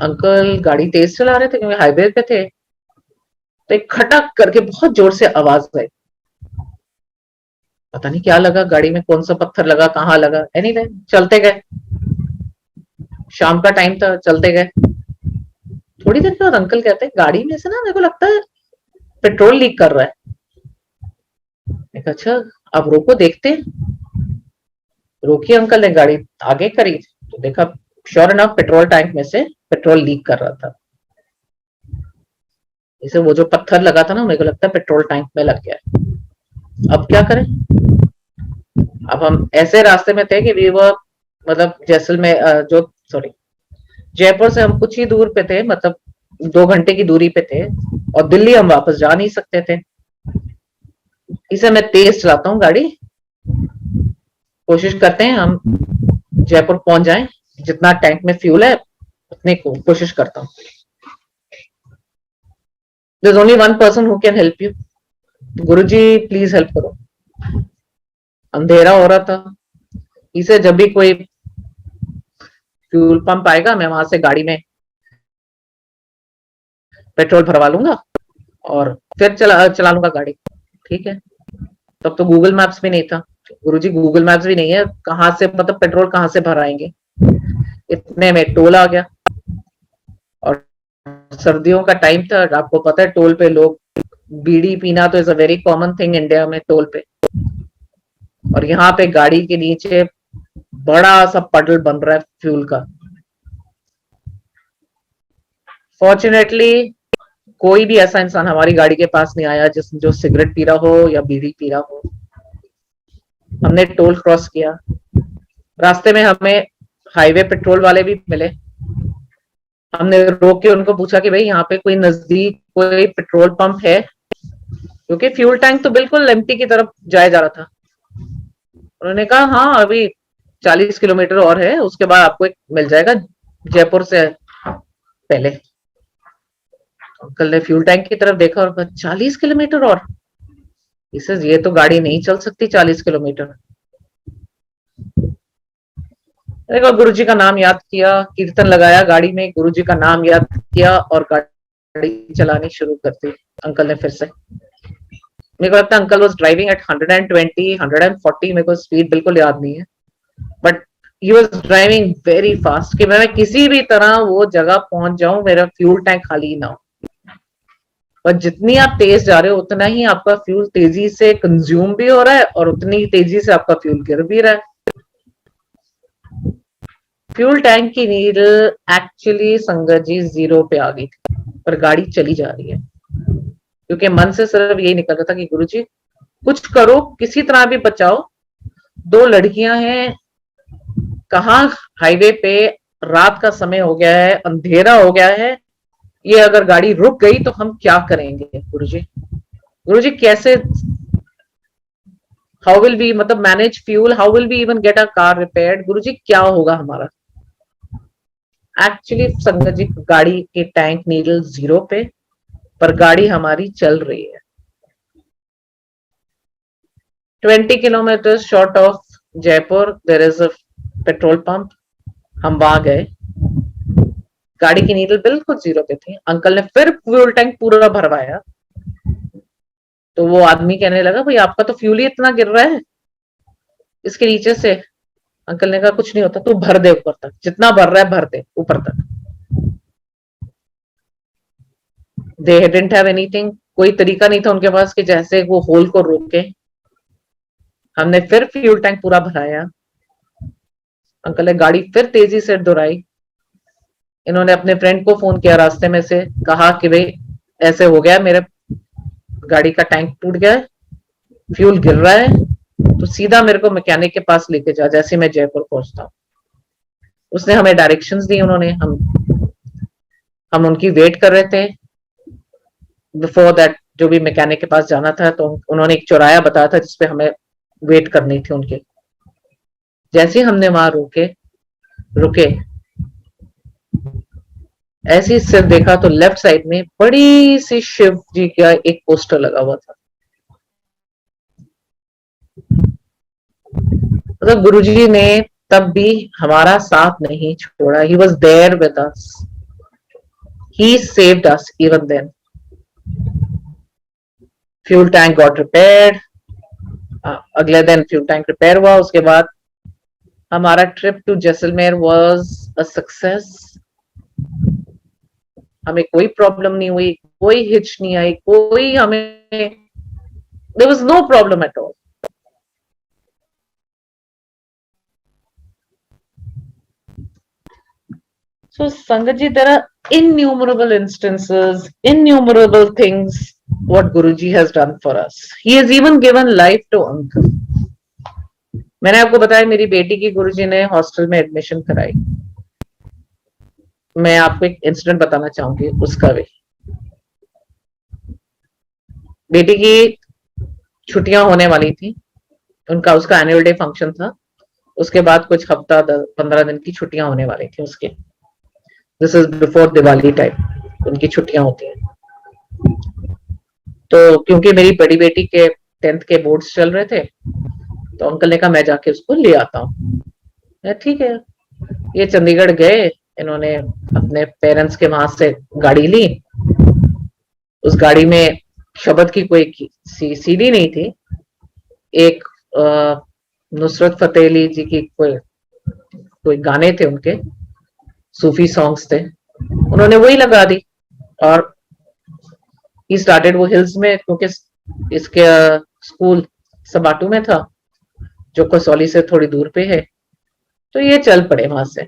[SPEAKER 2] अंकल गाड़ी तेज चला रहे थे क्योंकि हाईवे पे थे। तो एक खटक करके बहुत जोर से आवाज आई। पता नहीं क्या लगा गाड़ी में, कौन सा पत्थर लगा, कहाँ लगा। एनीवे चलते गए, शाम का टाइम था, चलते गए। थोड़ी देर के बाद अंकल कहते हैं गाड़ी में से ना मेरे को लगता है पेट्रोल लीक कर रहा है। अच्छा, अब रोको देखते हैं। रोकी, अंकल ने गाड़ी आगे करी तो देखा श्योर इनफ पेट्रोल टैंक में से पेट्रोल लीक कर रहा था। इसे वो जो पत्थर लगा था ना, मेरे को लगता है पेट्रोल टैंक में लग गया। अब क्या करें? अब हम ऐसे रास्ते में थे कि वी वर मतलब जैसलमेर जो सॉरी जयपुर से हम कुछ ही दूर पे थे, मतलब 2 घंटे की दूरी पे थे, और दिल्ली हम वापस जा नहीं सकते थे। इसे मैं तेज चलाता हूँ गाड़ी, कोशिश करते हैं हम जयपुर पहुंच जाएं, जितना टैंक में फ्यूल है उतने को कोशिश करता हूँ। There's only one person who can help you. Guruji please help करो। अंधेरा हो रहा था। इसे जब भी कोई फ्यूल पंप आएगा मैं वहां से गाड़ी में पेट्रोल भरवा लूंगा और फिर चला लूंगा गाड़ी। ठीक है, तब तो गूगल मैप्स भी नहीं था। गुरुजी गूगल मैप्स भी नहीं है, कहां से मतलब पेट्रोल कहां से भराएंगे। इतने में टोल आ गया और सर्दियों का टाइम था। आपको पता है टोल पे लोग बीड़ी पीना तो is a very common thing India में टोल पे। और यहाँ पे गाड़ी के नीचे बड़ा सा पटल बन रहा है फ्यूल का। फॉर्चुनेटली कोई भी ऐसा इंसान हमारी गाड़ी के पास नहीं आया जो सिगरेट पी रहा हो या बीड़ी पी रहा हो। हमने टोल क्रॉस किया। रास्ते में हमें हाईवे पेट्रोल वाले भी मिले। हमने रोक के उनको पूछा कि भाई यहाँ पे कोई नजदीक कोई पेट्रोल पंप है, क्योंकि फ्यूल टैंक तो बिल्कुल एम्प्टी की तरफ जाया जा रहा था। उन्होंने कहा हाँ अभी 40 किलोमीटर और है, उसके बाद आपको एक मिल जाएगा जयपुर से पहले। अंकल ने फ्यूल टैंक की तरफ देखा और कहा 40 किलोमीटर और? इसे ये तो गाड़ी नहीं चल सकती 40 किलोमीटर। देखो गुरुजी का नाम याद किया, कीर्तन लगाया गाड़ी में, गुरुजी का नाम याद किया और गाड़ी चलानी शुरू कर दी अंकल ने फिर से। मेरे को लगता है अंकल वाज ड्राइविंग एट 120 140, मेरे को स्पीड बिल्कुल याद नहीं है, but he was driving very fast कि मैं किसी भी तरह वो जगह पहुंच जाऊं, मेरा फ्यूल टैंक खाली ना हो। और जितनी आप तेज जा रहे हो उतना ही आपका फ्यूल तेजी से कंज्यूम भी हो रहा है और उतनी ही तेजी से आपका फ्यूल गिर भी रहा है। फ्यूल टैंक की नीडल एक्चुअली संगत जी 0 पे आ गई थी, पर गाड़ी चली जा रही है, क्योंकि मन से सिर्फ यही निकल रहा था कि गुरुजी कुछ करो, किसी तरह भी बचाओ। 2 लड़कियां हैं, कहाँ हाईवे पे, रात का समय हो गया है, अंधेरा हो गया है, ये अगर गाड़ी रुक गई तो हम क्या करेंगे गुरुजी? गुरुजी कैसे, हाउ विल वी मतलब manage fuel, how will we even get a car repaired? Guruji क्या होगा हमारा? एक्चुअली संगत जी गाड़ी के टैंक नीडल 0 पे, पर गाड़ी हमारी चल रही है। 20 kilometre short of Jaipur there is a petrol pump. हम वहां गए, गाड़ी की नीडल बिल्कुल 0 पे थी। अंकल ने फिर फ्यूल टैंक पूरा भरवाया तो वो आदमी कहने लगा भाई आपका तो फ्यूल ही इतना गिर रहा है इसके नीचे से। अंकल ने कहा कुछ नहीं होता, तू भर दे ऊपर तक, जितना भर रहा है भर दे ऊपर तक। दे डिडंट हैव एनीथिंग, कोई तरीका नहीं था उनके पास कि जैसे वो होल को रोके। हमने फिर फ्यूल टैंक पूरा भराया। अंकल ने गाड़ी फिर तेजी से दौड़ाई। इन्होंने अपने फ्रेंड को फोन किया रास्ते में से, कहा कि भाई ऐसे हो गया, मेरे गाड़ी का टैंक टूट गया है, फ्यूल गिर रहा है, तो सीधा मेरे को मैकेनिक के पास लेके जा, जैसे मैं जयपुर पहुंचता हूँ। उसने हमें डायरेक्शंस दी, उन्होंने हम उनकी वेट कर रहे थे। बिफोर दैट जो भी मैकेनिक के पास जाना था तो उन्होंने एक चौराया बताया था जिसपे हमें वेट करनी थी उनके। जैसे हमने वहां रुके ऐसे ही सिर्फ देखा तो लेफ्ट साइड में बड़ी सी शिव जी का एक पोस्टर लगा हुआ था। मतलब गुरुजी ने तब भी हमारा साथ नहीं छोड़ा। He was there with us, he saved us even then. Fuel tank got repaired. अगले दिन फ्यूल टैंक रिपेयर हुआ। उसके बाद हमारा trip to Jaisalmer was a success. हमें कोई प्रॉब्लम नहीं हुई, कोई हिच नहीं आई, कोई हमें, there was no problem at all. So Sangatji, there are innumerable instances, innumerable things what Guruji has done for us. He has even given life to uncle. मैंने आपको बताया मेरी बेटी की गुरुजी ने हॉस्टल में एडमिशन कराई. मैं आपको एक इंसिडेंट बताना चाहूंगी उसका भी. बेटी की छुट्टियां होने वाली थी, उनका उसका एनुअल डे फंक्शन था, उसके बाद कुछ हफ्ता 15 दिन की छुट्टियां होने वाली थी उसके. This is before Diwali time उनकी छुट्टियां होती हैं. तो क्योंकि मेरी बड़ी बेटी के 10th के बोर्ड्स चल रहे थे, तो अंकल ने कहा मैं जाके उसको ले आता हूँ. ठीक है. ये चंडीगढ़ गए, इन्होंने अपने पेरेंट्स के वहां से गाड़ी ली. उस गाड़ी में शब्द की कोई सीडी नहीं थी. एक नुसरत फतेह अली जी की कोई गाने थे, उनके सूफी सॉन्ग्स थे, उन्होंने वही लगा दी. और ही स्टार्टेड वो हिल्स में, क्योंकि इसके स्कूल सबाटू में था जो कसौली से थोड़ी दूर पे है. तो ये चल पड़े वहां से.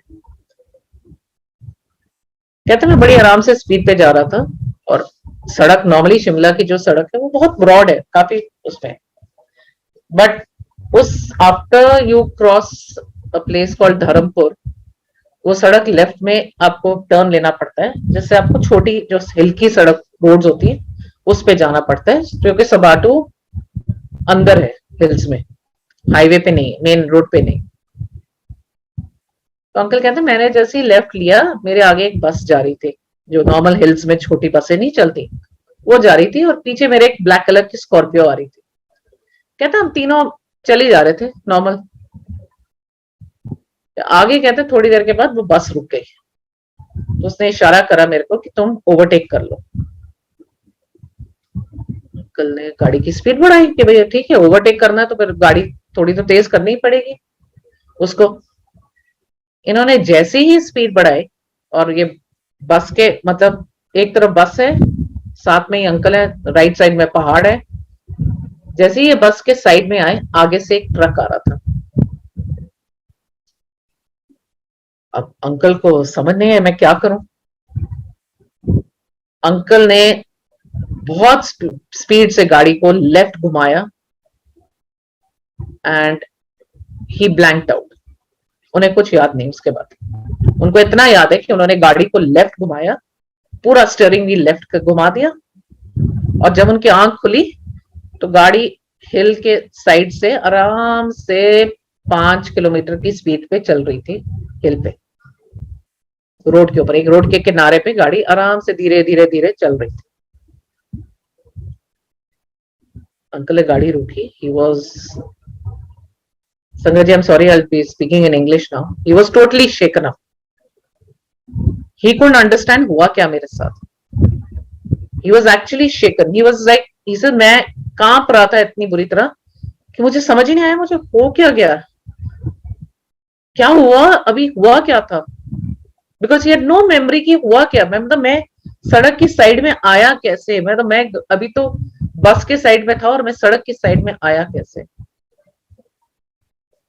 [SPEAKER 2] कहते मैं बड़ी आराम से स्पीड पे जा रहा था, और सड़क नॉर्मली शिमला की जो सड़क है वो बहुत ब्रॉड है काफी उसमें. बट उस after you cross a place called Dharampur, वो सड़क लेफ्ट में आपको टर्न लेना पड़ता है, जिससे आपको छोटी जो हिल की सड़क रोड्स होती है उस पे जाना पड़ता है, क्योंकि सबाटू अंदर है हिल्स में, हाईवे पे नहीं, मेन रोड पे नहीं. तो अंकल कहते मैंने जैसे ही लेफ्ट लिया, मेरे आगे एक बस जा रही थी, जो नॉर्मल हिल्स में छोटी बसें नहीं चलती, वो जा रही थी, और पीछे मेरे एक ब्लैक कलर की स्कॉर्पियो आ रही थी. कहते हम तीनों चली जा रहे थे नॉर्मल. आगे कहते थोड़ी देर के बाद वो बस रुक गई, तो उसने इशारा करा मेरे को कि तुम ओवरटेक कर लो. अंकल ने गाड़ी की स्पीड बढ़ाई कि भैया ठीक है, ओवरटेक करना है तो फिर गाड़ी थोड़ी तो तेज करनी ही पड़ेगी उसको. इन्होंने जैसे ही स्पीड बढ़ाई, और ये बस के मतलब एक तरफ बस है, साथ में ही अंकल है, राइट साइड में पहाड़ है. जैसे ही ये बस के साइड में आए, आगे से एक ट्रक आ रहा था. अब अंकल को समझ नहीं है मैं क्या करूं. अंकल ने बहुत स्पीड से गाड़ी को लेफ्ट घुमाया, एंड ही ब्लैंक्ड आउट. उन्हें कुछ याद नहीं उसके बाद. उनको इतना याद है कि उन्होंने गाड़ी को लेफ्ट घुमाया, पूरा स्टीयरिंग व्हील लेफ्ट घुमा दिया, और जब उनकी आंख खुली तो गाड़ी हिल के साइड से आराम से 5 किलोमीटर की स्पीड पे चल रही थी. हिल पे रोड के ऊपर, एक रोड के किनारे पे गाड़ी आराम से धीरे धीरे धीरे चल रही थी. अंकल ने गाड़ी रोकी. He was, Sanjay ji, I'm sorry, I'll be speaking in English now. He was totally shaken up. He couldn't understand हुआ क्या मेरे साथ. He was actually shaken. He was like, he said, मैं कांप रहा था इतनी बुरी तरह कि मुझे समझ ही नहीं आया मुझे हो क्या गया, क्या हुआ, अभी हुआ क्या था. Because he had no memory कि हुआ क्या. मैं सड़क की साइड में आया कैसे, मैं अभी तो बस के साइड में था और मैं सड़क की साइड में आया कैसे.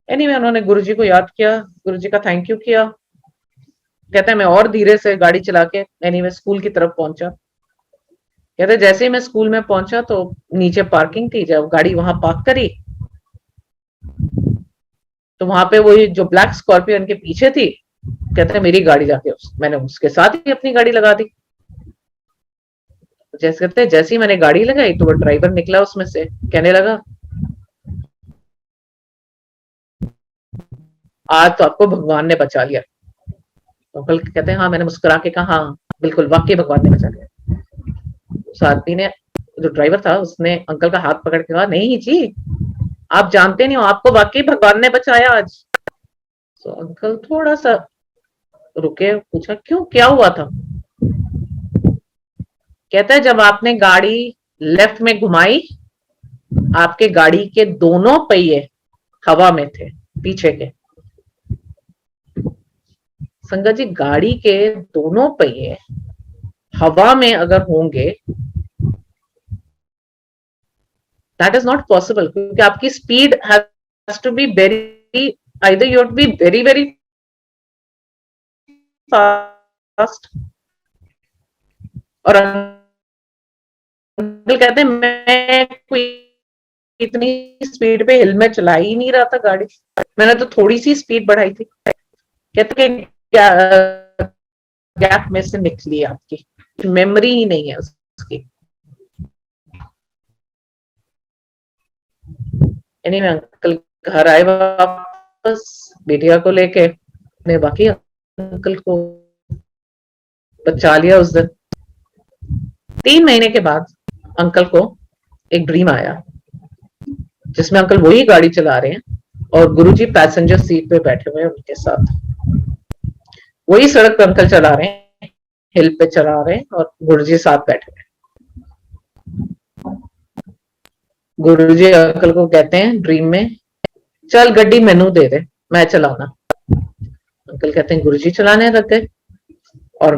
[SPEAKER 2] एनीवे उन्होंने गुरुजी को याद किया, गुरुजी का थैंक यू किया. कहते हैं मैं और धीरे से गाड़ी चला के एनीवे स्कूल की तरफ पहुंचा. कहते जैसे ही मैं स्कूल में पहुंचा तो नीचे पार्किंग थी, जब गाड़ी वहां पार्क करी तो वहां पे वही जो ब्लैक स्कॉर्पियो उनके पीछे थी, कहते हैं मेरी गाड़ी जाके मैंने उसके साथ ही अपनी गाड़ी लगा दी. जैसे कहते हैं जैसे ही मैंने गाड़ी लगाई तो वो ड्राइवर निकला उसमें से, कहने लगा आज तो आपको भगवान ने बचा लिया. तो अंकल कहते हैं हाँ. मैंने मुस्कुरा के कहा हाँ बिल्कुल, वाकई भगवान ने बचा लिया. उस आदमी ने, जो ड्राइवर था, उसने अंकल का हाथ पकड़ के कहा नहीं जी, आप जानते नहीं हो, आपको वाकई भगवान ने बचाया आज. तो अंकल थोड़ा सा रुके, पूछा क्यों, क्या हुआ था. कहता है जब आपने गाड़ी लेफ्ट में घुमाई, आपके गाड़ी के दोनों पहिए हवा में थे पीछे के. संगत जी, गाड़ी के दोनों पहिए हवा में अगर होंगे, दैट इज नॉट पॉसिबल, क्योंकि आपकी speed has to be very, either you have to be very very fast fast. और अंकल कहते हैं मैं कोई इतनी स्पीड पे हिल में चला ही नहीं रहा था गाड़ी, मैंने तो थोड़ी सी स्पीड बढ़ाई थी। कहते कि गैप में से निकली, आपकी मेमोरी ही नहीं है उसकी। एनीवे अंकल घर आए वापस बेटिया को लेके, ने बाकी अंकल को बचा लिया उस दिन। 3 महीने के बाद अंकल को एक ड्रीम आया जिसमें अंकल वही गाड़ी चला रहे हैं और गुरुजी पैसेंजर सीट पे बैठे हुए हैं उनके साथ। वही सड़क पे अंकल चला रहे हैं, हिल पे चला रहे हैं और गुरुजी साथ बैठे हुए हैं। गुरुजी अंकल को कहते हैं ड्रीम में, चल गड्डी मैनू दे दे, मैं चलाना। अंकल कहते हैं गुरुजी चलाने लग गए और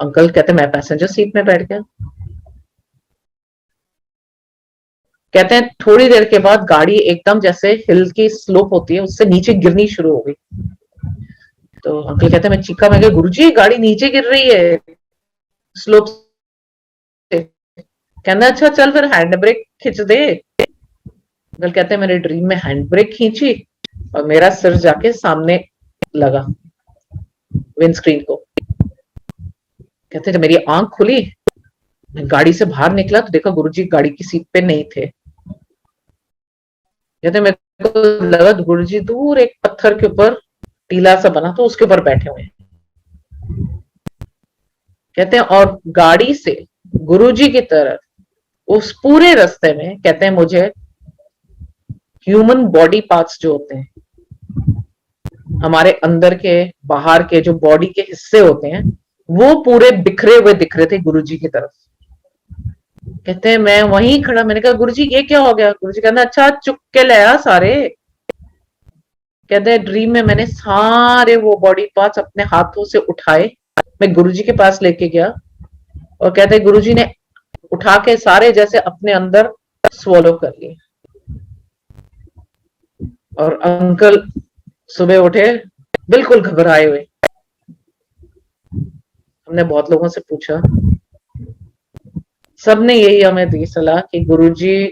[SPEAKER 2] अंकल कहते हैं मैं पैसेंजर सीट में बैठ गया। कहते हैं थोड़ी देर के बाद गाड़ी एकदम जैसे हिल की स्लोप होती है उससे नीचे गिरनी शुरू हो गई। तो अंकल कहते हैं मैं चीखा, मैं गुरुजी गाड़ी नीचे गिर रही है स्लोप से। कहना अच्छा चल फिर हैंड ब्रेक खींच दे। अंकल कहते हैं मेरे ड्रीम में हैंड ब्रेक खींची और मेरा सिर जाके सामने लगा विंडस्क्रीन को। कहते जब मेरी आंख खुली, मैं गाड़ी से बाहर निकला तो देखा गुरुजी गाड़ी की सीट पे नहीं थे। कहते मेरे को लगा गुरुजी दूर एक पत्थर के ऊपर टीला सा बना तो उसके ऊपर बैठे हुए हैं। कहते हैं और गाड़ी से गुरुजी की तरफ उस पूरे रास्ते में कहते हैं मुझे ह्यूमन बॉडी पार्ट्स जो होते हैं, हमारे अंदर के बाहर के जो बॉडी के हिस्से होते हैं, वो पूरे बिखरे हुए दिख रहे थे गुरुजी की तरफ। कहते हैं मैं वहीं खड़ा, मैंने कहा गुरुजी ये क्या हो गया? गुरुजी कहते हैं अच्छा चुक के ले आ सारे। कहते हैं ड्रीम में मैंने सारे वो बॉडी पार्ट्स अपने हाथों से उठाए, मैं गुरुजी के पास लेके गया और कहते हैं गुरुजी ने उठा के सारे जैसे अपने अंदर स्वॉलो कर लिए। और अंकल सुबह उठे बिल्कुल घबराए हुए। हमने बहुत लोगों से पूछा, सबने यही हमें दी सलाह कि गुरुजी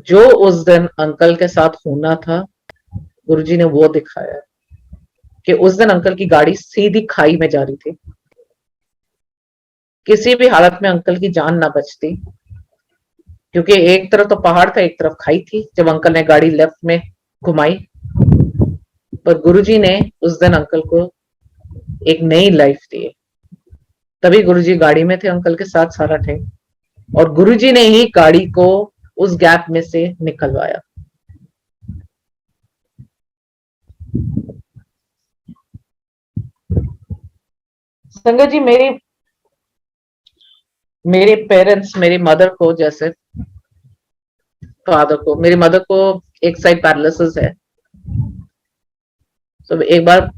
[SPEAKER 2] जो उस दिन अंकल के साथ होना था, गुरुजी ने वो दिखाया कि उस दिन अंकल की गाड़ी सीधी खाई में जा रही थी। किसी भी हालत में अंकल की जान ना बचती, क्योंकि एक तरफ तो पहाड़ था, एक तरफ खाई थी जब अंकल ने गाड़ी लेफ्ट में घुमाई। पर गुरुजी ने उस दिन अंकल को एक नई लाइफ दी। तभी गुरुजी गाड़ी में थे अंकल के साथ सारा टाइम, और गुरुजी ने ही गाड़ी को उस गैप में से निकलवाया। संगत जी मेरे पेरेंट्स, मेरी मदर को जैसे फादर को, मेरी मदर को एक साइड पैरालिसिस है। तो एक बार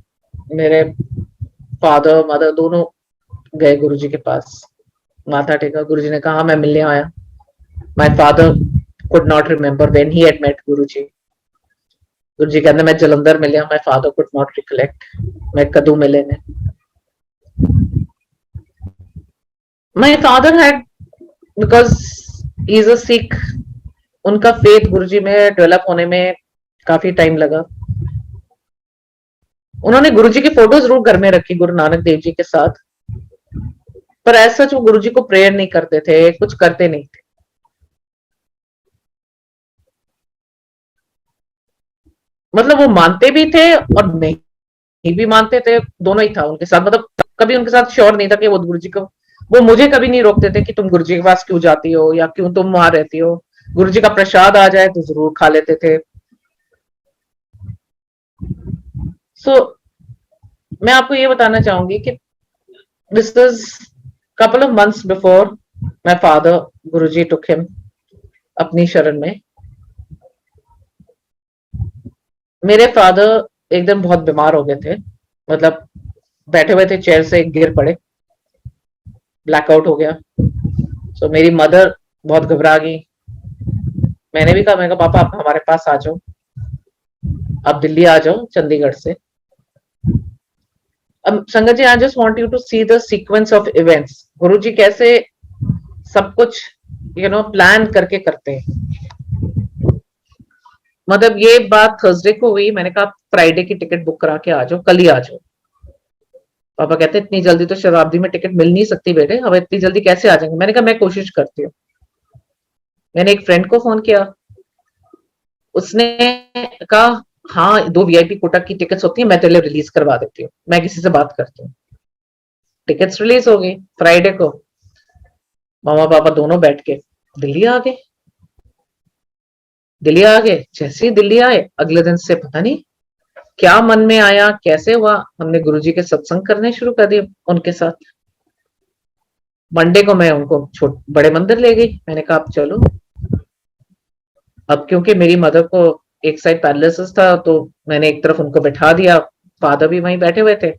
[SPEAKER 2] मेरे फादर मदर दोनों गए गुरुजी के पास, माथा टेका। गुरुजी ने कहा मैं मिलने आया। My father could not remember when he had met Guruji. Guruji कहते मैं जलंधर मिले, my father could not recollect मैं कदू मिले ने। My father had, because he is a Sikh, उनका फेथ गुरुजी में डेवलप होने में काफी टाइम लगा। उन्होंने गुरुजी की फोटो जरूर घर में रखी गुरु नानक देव जी के साथ, पर ऐसा जो गुरुजी को प्रेयर नहीं करते थे, कुछ करते नहीं थे। मतलब वो मानते भी थे और नहीं भी मानते थे, दोनों ही था उनके साथ। मतलब कभी उनके साथ श्योर नहीं था कि वो गुरुजी को, वो मुझे कभी नहीं रोकते थे कि तुम गुरुजी के पास क्यों जाती हो या क्यों तुम वहां रहती हो। गुरुजी का प्रसाद आ जाए तो जरूर खा लेते थे। सो मैं आपको ये बताना चाहूंगी कि this is couple of months before my father, Guruji took him अपनी शरण में। मेरे फादर एक दिन बहुत बीमार हो गए थे, मतलब बैठे हुए थे चेयर से गिर पड़े, ब्लैकआउट हो गया। सो मेरी मदर बहुत घबरा गई। मैंने भी कहा, मैं कहा पापा आप हमारे पास आ जाओ, आप दिल्ली आ जाओ चंडीगढ़ से। अब संगत जी, I just want you to see the sequence of events. Guruji कैसे सब कुछ प्लान करके करते हैं। मतलब ये बात थर्सडे को हुई, मैंने कहा फ्राइडे की टिकट बुक करा के आ जाओ, कल ही आ जाओ। पापा कहते इतनी जल्दी तो शताब्दी में टिकट मिल नहीं सकती बेटे, अब इतनी जल्दी कैसे आ जाएंगे। मैंने कहा मैं कोशिश करती हूँ। मैंने एक फ्रेंड को फोन किया, उसने कहा हाँ 2 वीआईपी कोटा की टिकट्स होती है, मैं तेरे लिए रिलीज करवा देती हूँ, मैं किसी से बात करती हूँ। टिकट्स रिलीज हो गई फ्राइडे को। मामा पापा दोनों बैठ के दिल्ली आ गए। दिल्ली आ गए, जैसे ही दिल्ली आए अगले दिन से पता नहीं क्या मन में आया, कैसे हुआ, हमने गुरुजी के सत्संग करने शुरू कर दिए उनके साथ। मंडे को मैं उनको बड़े मंदिर ले गई। मैंने कहा आप चलो। अब क्योंकि मेरी मदर को एक साइड पैरालिसिस था, तो मैंने एक तरफ उनको बैठा दिया, फादर भी वहीं बैठे हुए थे।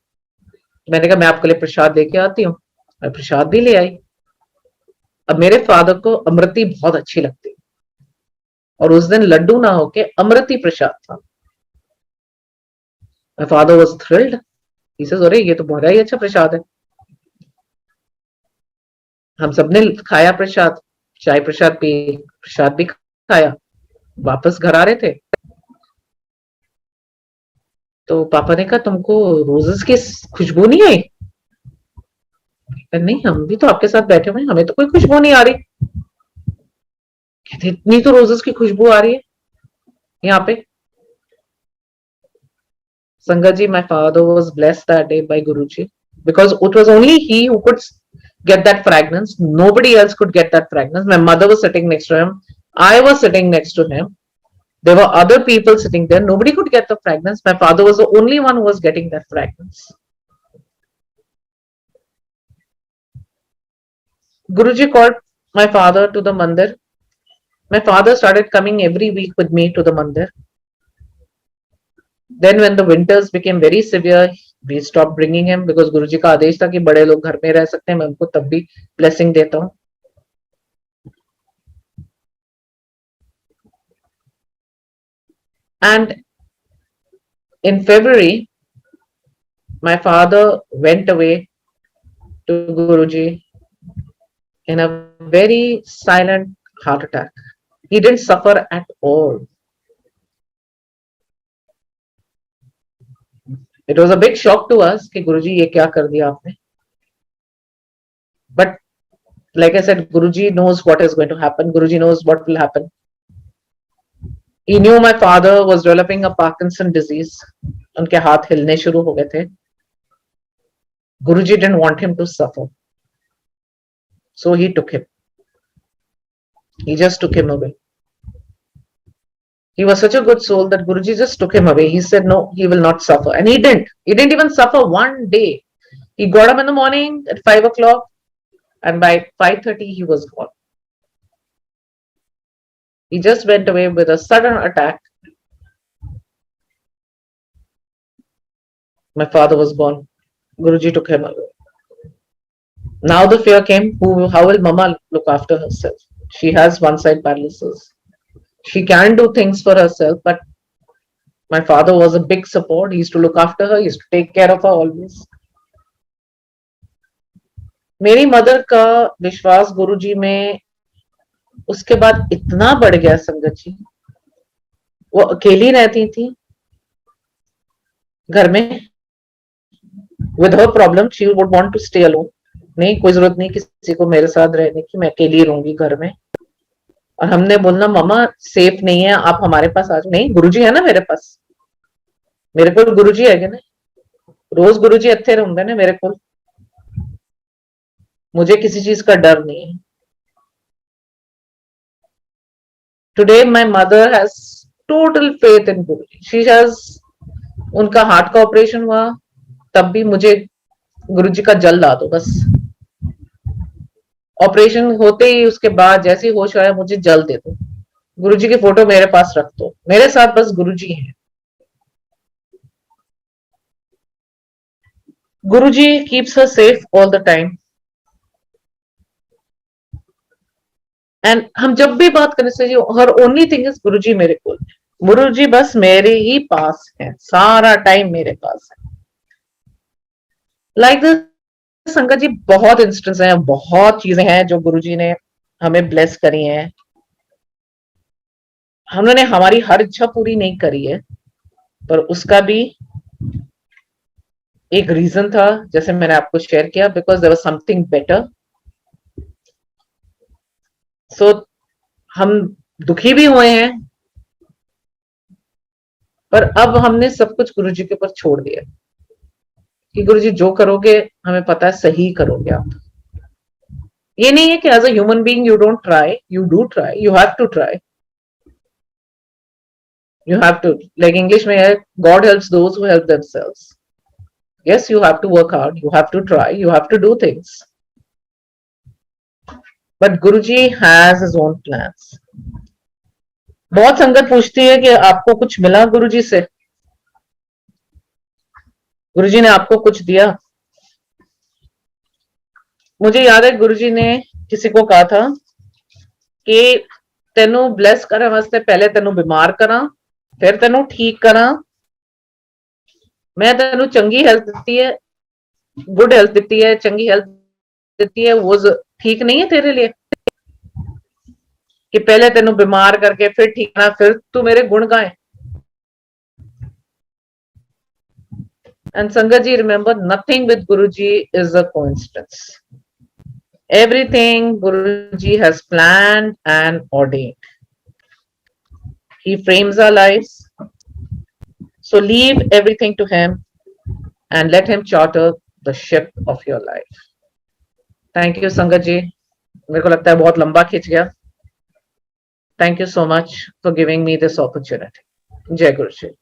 [SPEAKER 2] मैंने कहा मैं आपके लिए प्रसाद लेके आती हूँ, मैं प्रसाद भी ले आई। अब मेरे फादर को अमृति बहुत अच्छी लगती, और उस दिन लड्डू ना होके अमृति प्रसाद था। My father was thrilled, he says अरे ये तो बहुत ही अच्छा प्रसाद है। हम सबने खाया प्रसाद, चाय प्रसाद पी, प्रसाद भी खाया, वापस घर आ रहे थे तो पापा ने कहा तुमको रोजेस की खुशबू नहीं आई? नहीं, हम भी तो आपके साथ बैठे हुए हैं, हमें तो कोई खुशबू नहीं आ रही। कहते इतनी तो रोजेस की खुशबू आ रही है यहाँ पे। संगत जी, my father was blessed that day by Guruji, because it was only he who could get that fragrance. Nobody else could get that fragrance. My mother was sitting next to him. I was sitting next to him. There were other people sitting there. Nobody could get the fragrance. My father was the only one who was getting that fragrance. Guruji called my father to the mandir. My father started coming every week with me to the mandir. Then when the winters became very severe, we stopped bringing him, because गुरुजी का आदेश था कि बड़े लोग घर में रह सकते हैं, मैं उनको तब भी blessing देता हूँ। And in February, my father went away to Guruji in a very silent heart attack. He didn't suffer at all. It was a big shock to us कि गुरुजी ये क्या कर दिया आपने। But like I said, Guruji knows what is going to happen. Guruji knows what will happen. He knew my father was developing a Parkinson disease. उनके हाथ हिलने शुरू हो गए थे। Guruji didn't want him to suffer, so he took him. He just took him away. He was such a good soul that Guruji just took him away. He said, no, he will not suffer. And he didn't. He didn't even suffer one day. He got up in the morning at 5 o'clock, and by 5:30 he was gone. He just went away with a sudden attack. My father was gone. Guruji took him away. Now the fear came, how will Mama look after herself? She has one side paralysis. She can do things for herself, but my father was a big support. He used to look after her. He used to take care of her always. मेरी mother का विश्वास गुरुजी में उसके बाद इतना बढ़ गया संगत जी। वो अकेली रहती थी घर में with her problem. She would want to stay alone. नहीं, कोई जरूरत नहीं किसी को मेरे साथ रहने की, मैं अकेली रहूंगी घर में। और हमने बोलना मम्मा सेफ नहीं है, आप हमारे पास आ जाओ। नहीं, गुरुजी है ना मेरे पास, मेरे को गुरुजी है ना, रोज गुरुजी अच्छे रहते ना मेरे को, मुझे किसी चीज का डर नहीं है। Today my mother has total faith in Guruji. She has, उनका हार्ट का ऑपरेशन हुआ तब भी मुझे गुरुजी का जल ला दो बस। ऑपरेशन होते ही उसके बाद जैसे ही होश आया, मुझे जल दे दो, गुरुजी की फोटो मेरे पास रख दो, मेरे साथ बस गुरुजी हैं। Guruji keeps her safe all the time. And हम जब भी बात करने से, her only thing is Guruji मेरे को, गुरुजी बस मेरे ही पास है, सारा टाइम मेरे पास है। लाइक दिस संगत जी, बहुत इंस्टेंस हैं, बहुत चीजें हैं जो गुरुजी ने हमें ब्लेस करी हैं। हमने हमारी हर इच्छा पूरी नहीं करी है, पर उसका भी एक रीजन था, जैसे मैंने आपको शेयर किया, because there was something better. So हम दुखी भी हुए हैं, पर अब हमने सब कुछ गुरुजी के ऊपर छोड़ दिया कि गुरुजी जो करोगे हमें पता है सही करोगे आप। ये नहीं है कि as a human being you don't try, you do try, you have to try, you have to, like English mein hai, God helps those who help themselves. Yes, you have to work hard, you have to try, you have to do things, but Guruji has his own plans. बहुत संगत पूछती है कि आपको कुछ मिला गुरुजी से, गुरुजी ने आपको कुछ दिया? मुझे याद है गुरुजी ने किसी को कहा था कि तेनू ब्लेस करने वास्ते पहले तेनू बीमार करा, फिर तेनू ठीक करा, मैं तेनू चंगी हेल्थ दी है, गुड हेल्थ दी है, चंगी हेल्थ दी है, वो ठीक नहीं है तेरे लिए कि पहले तेनू बीमार करके फिर ठीक करना, फिर तू मेरे गुण गाए। And Sangaji, remember, nothing with Guruji is a coincidence. Everything Guruji has planned and ordained. He frames our lives. So leave everything to him and let him charter the ship of your life. Thank you, Sangaji. मेरे को लगता है बहुत लंबा खिंच गया. Thank you so much for giving me this opportunity. Jai Guruji.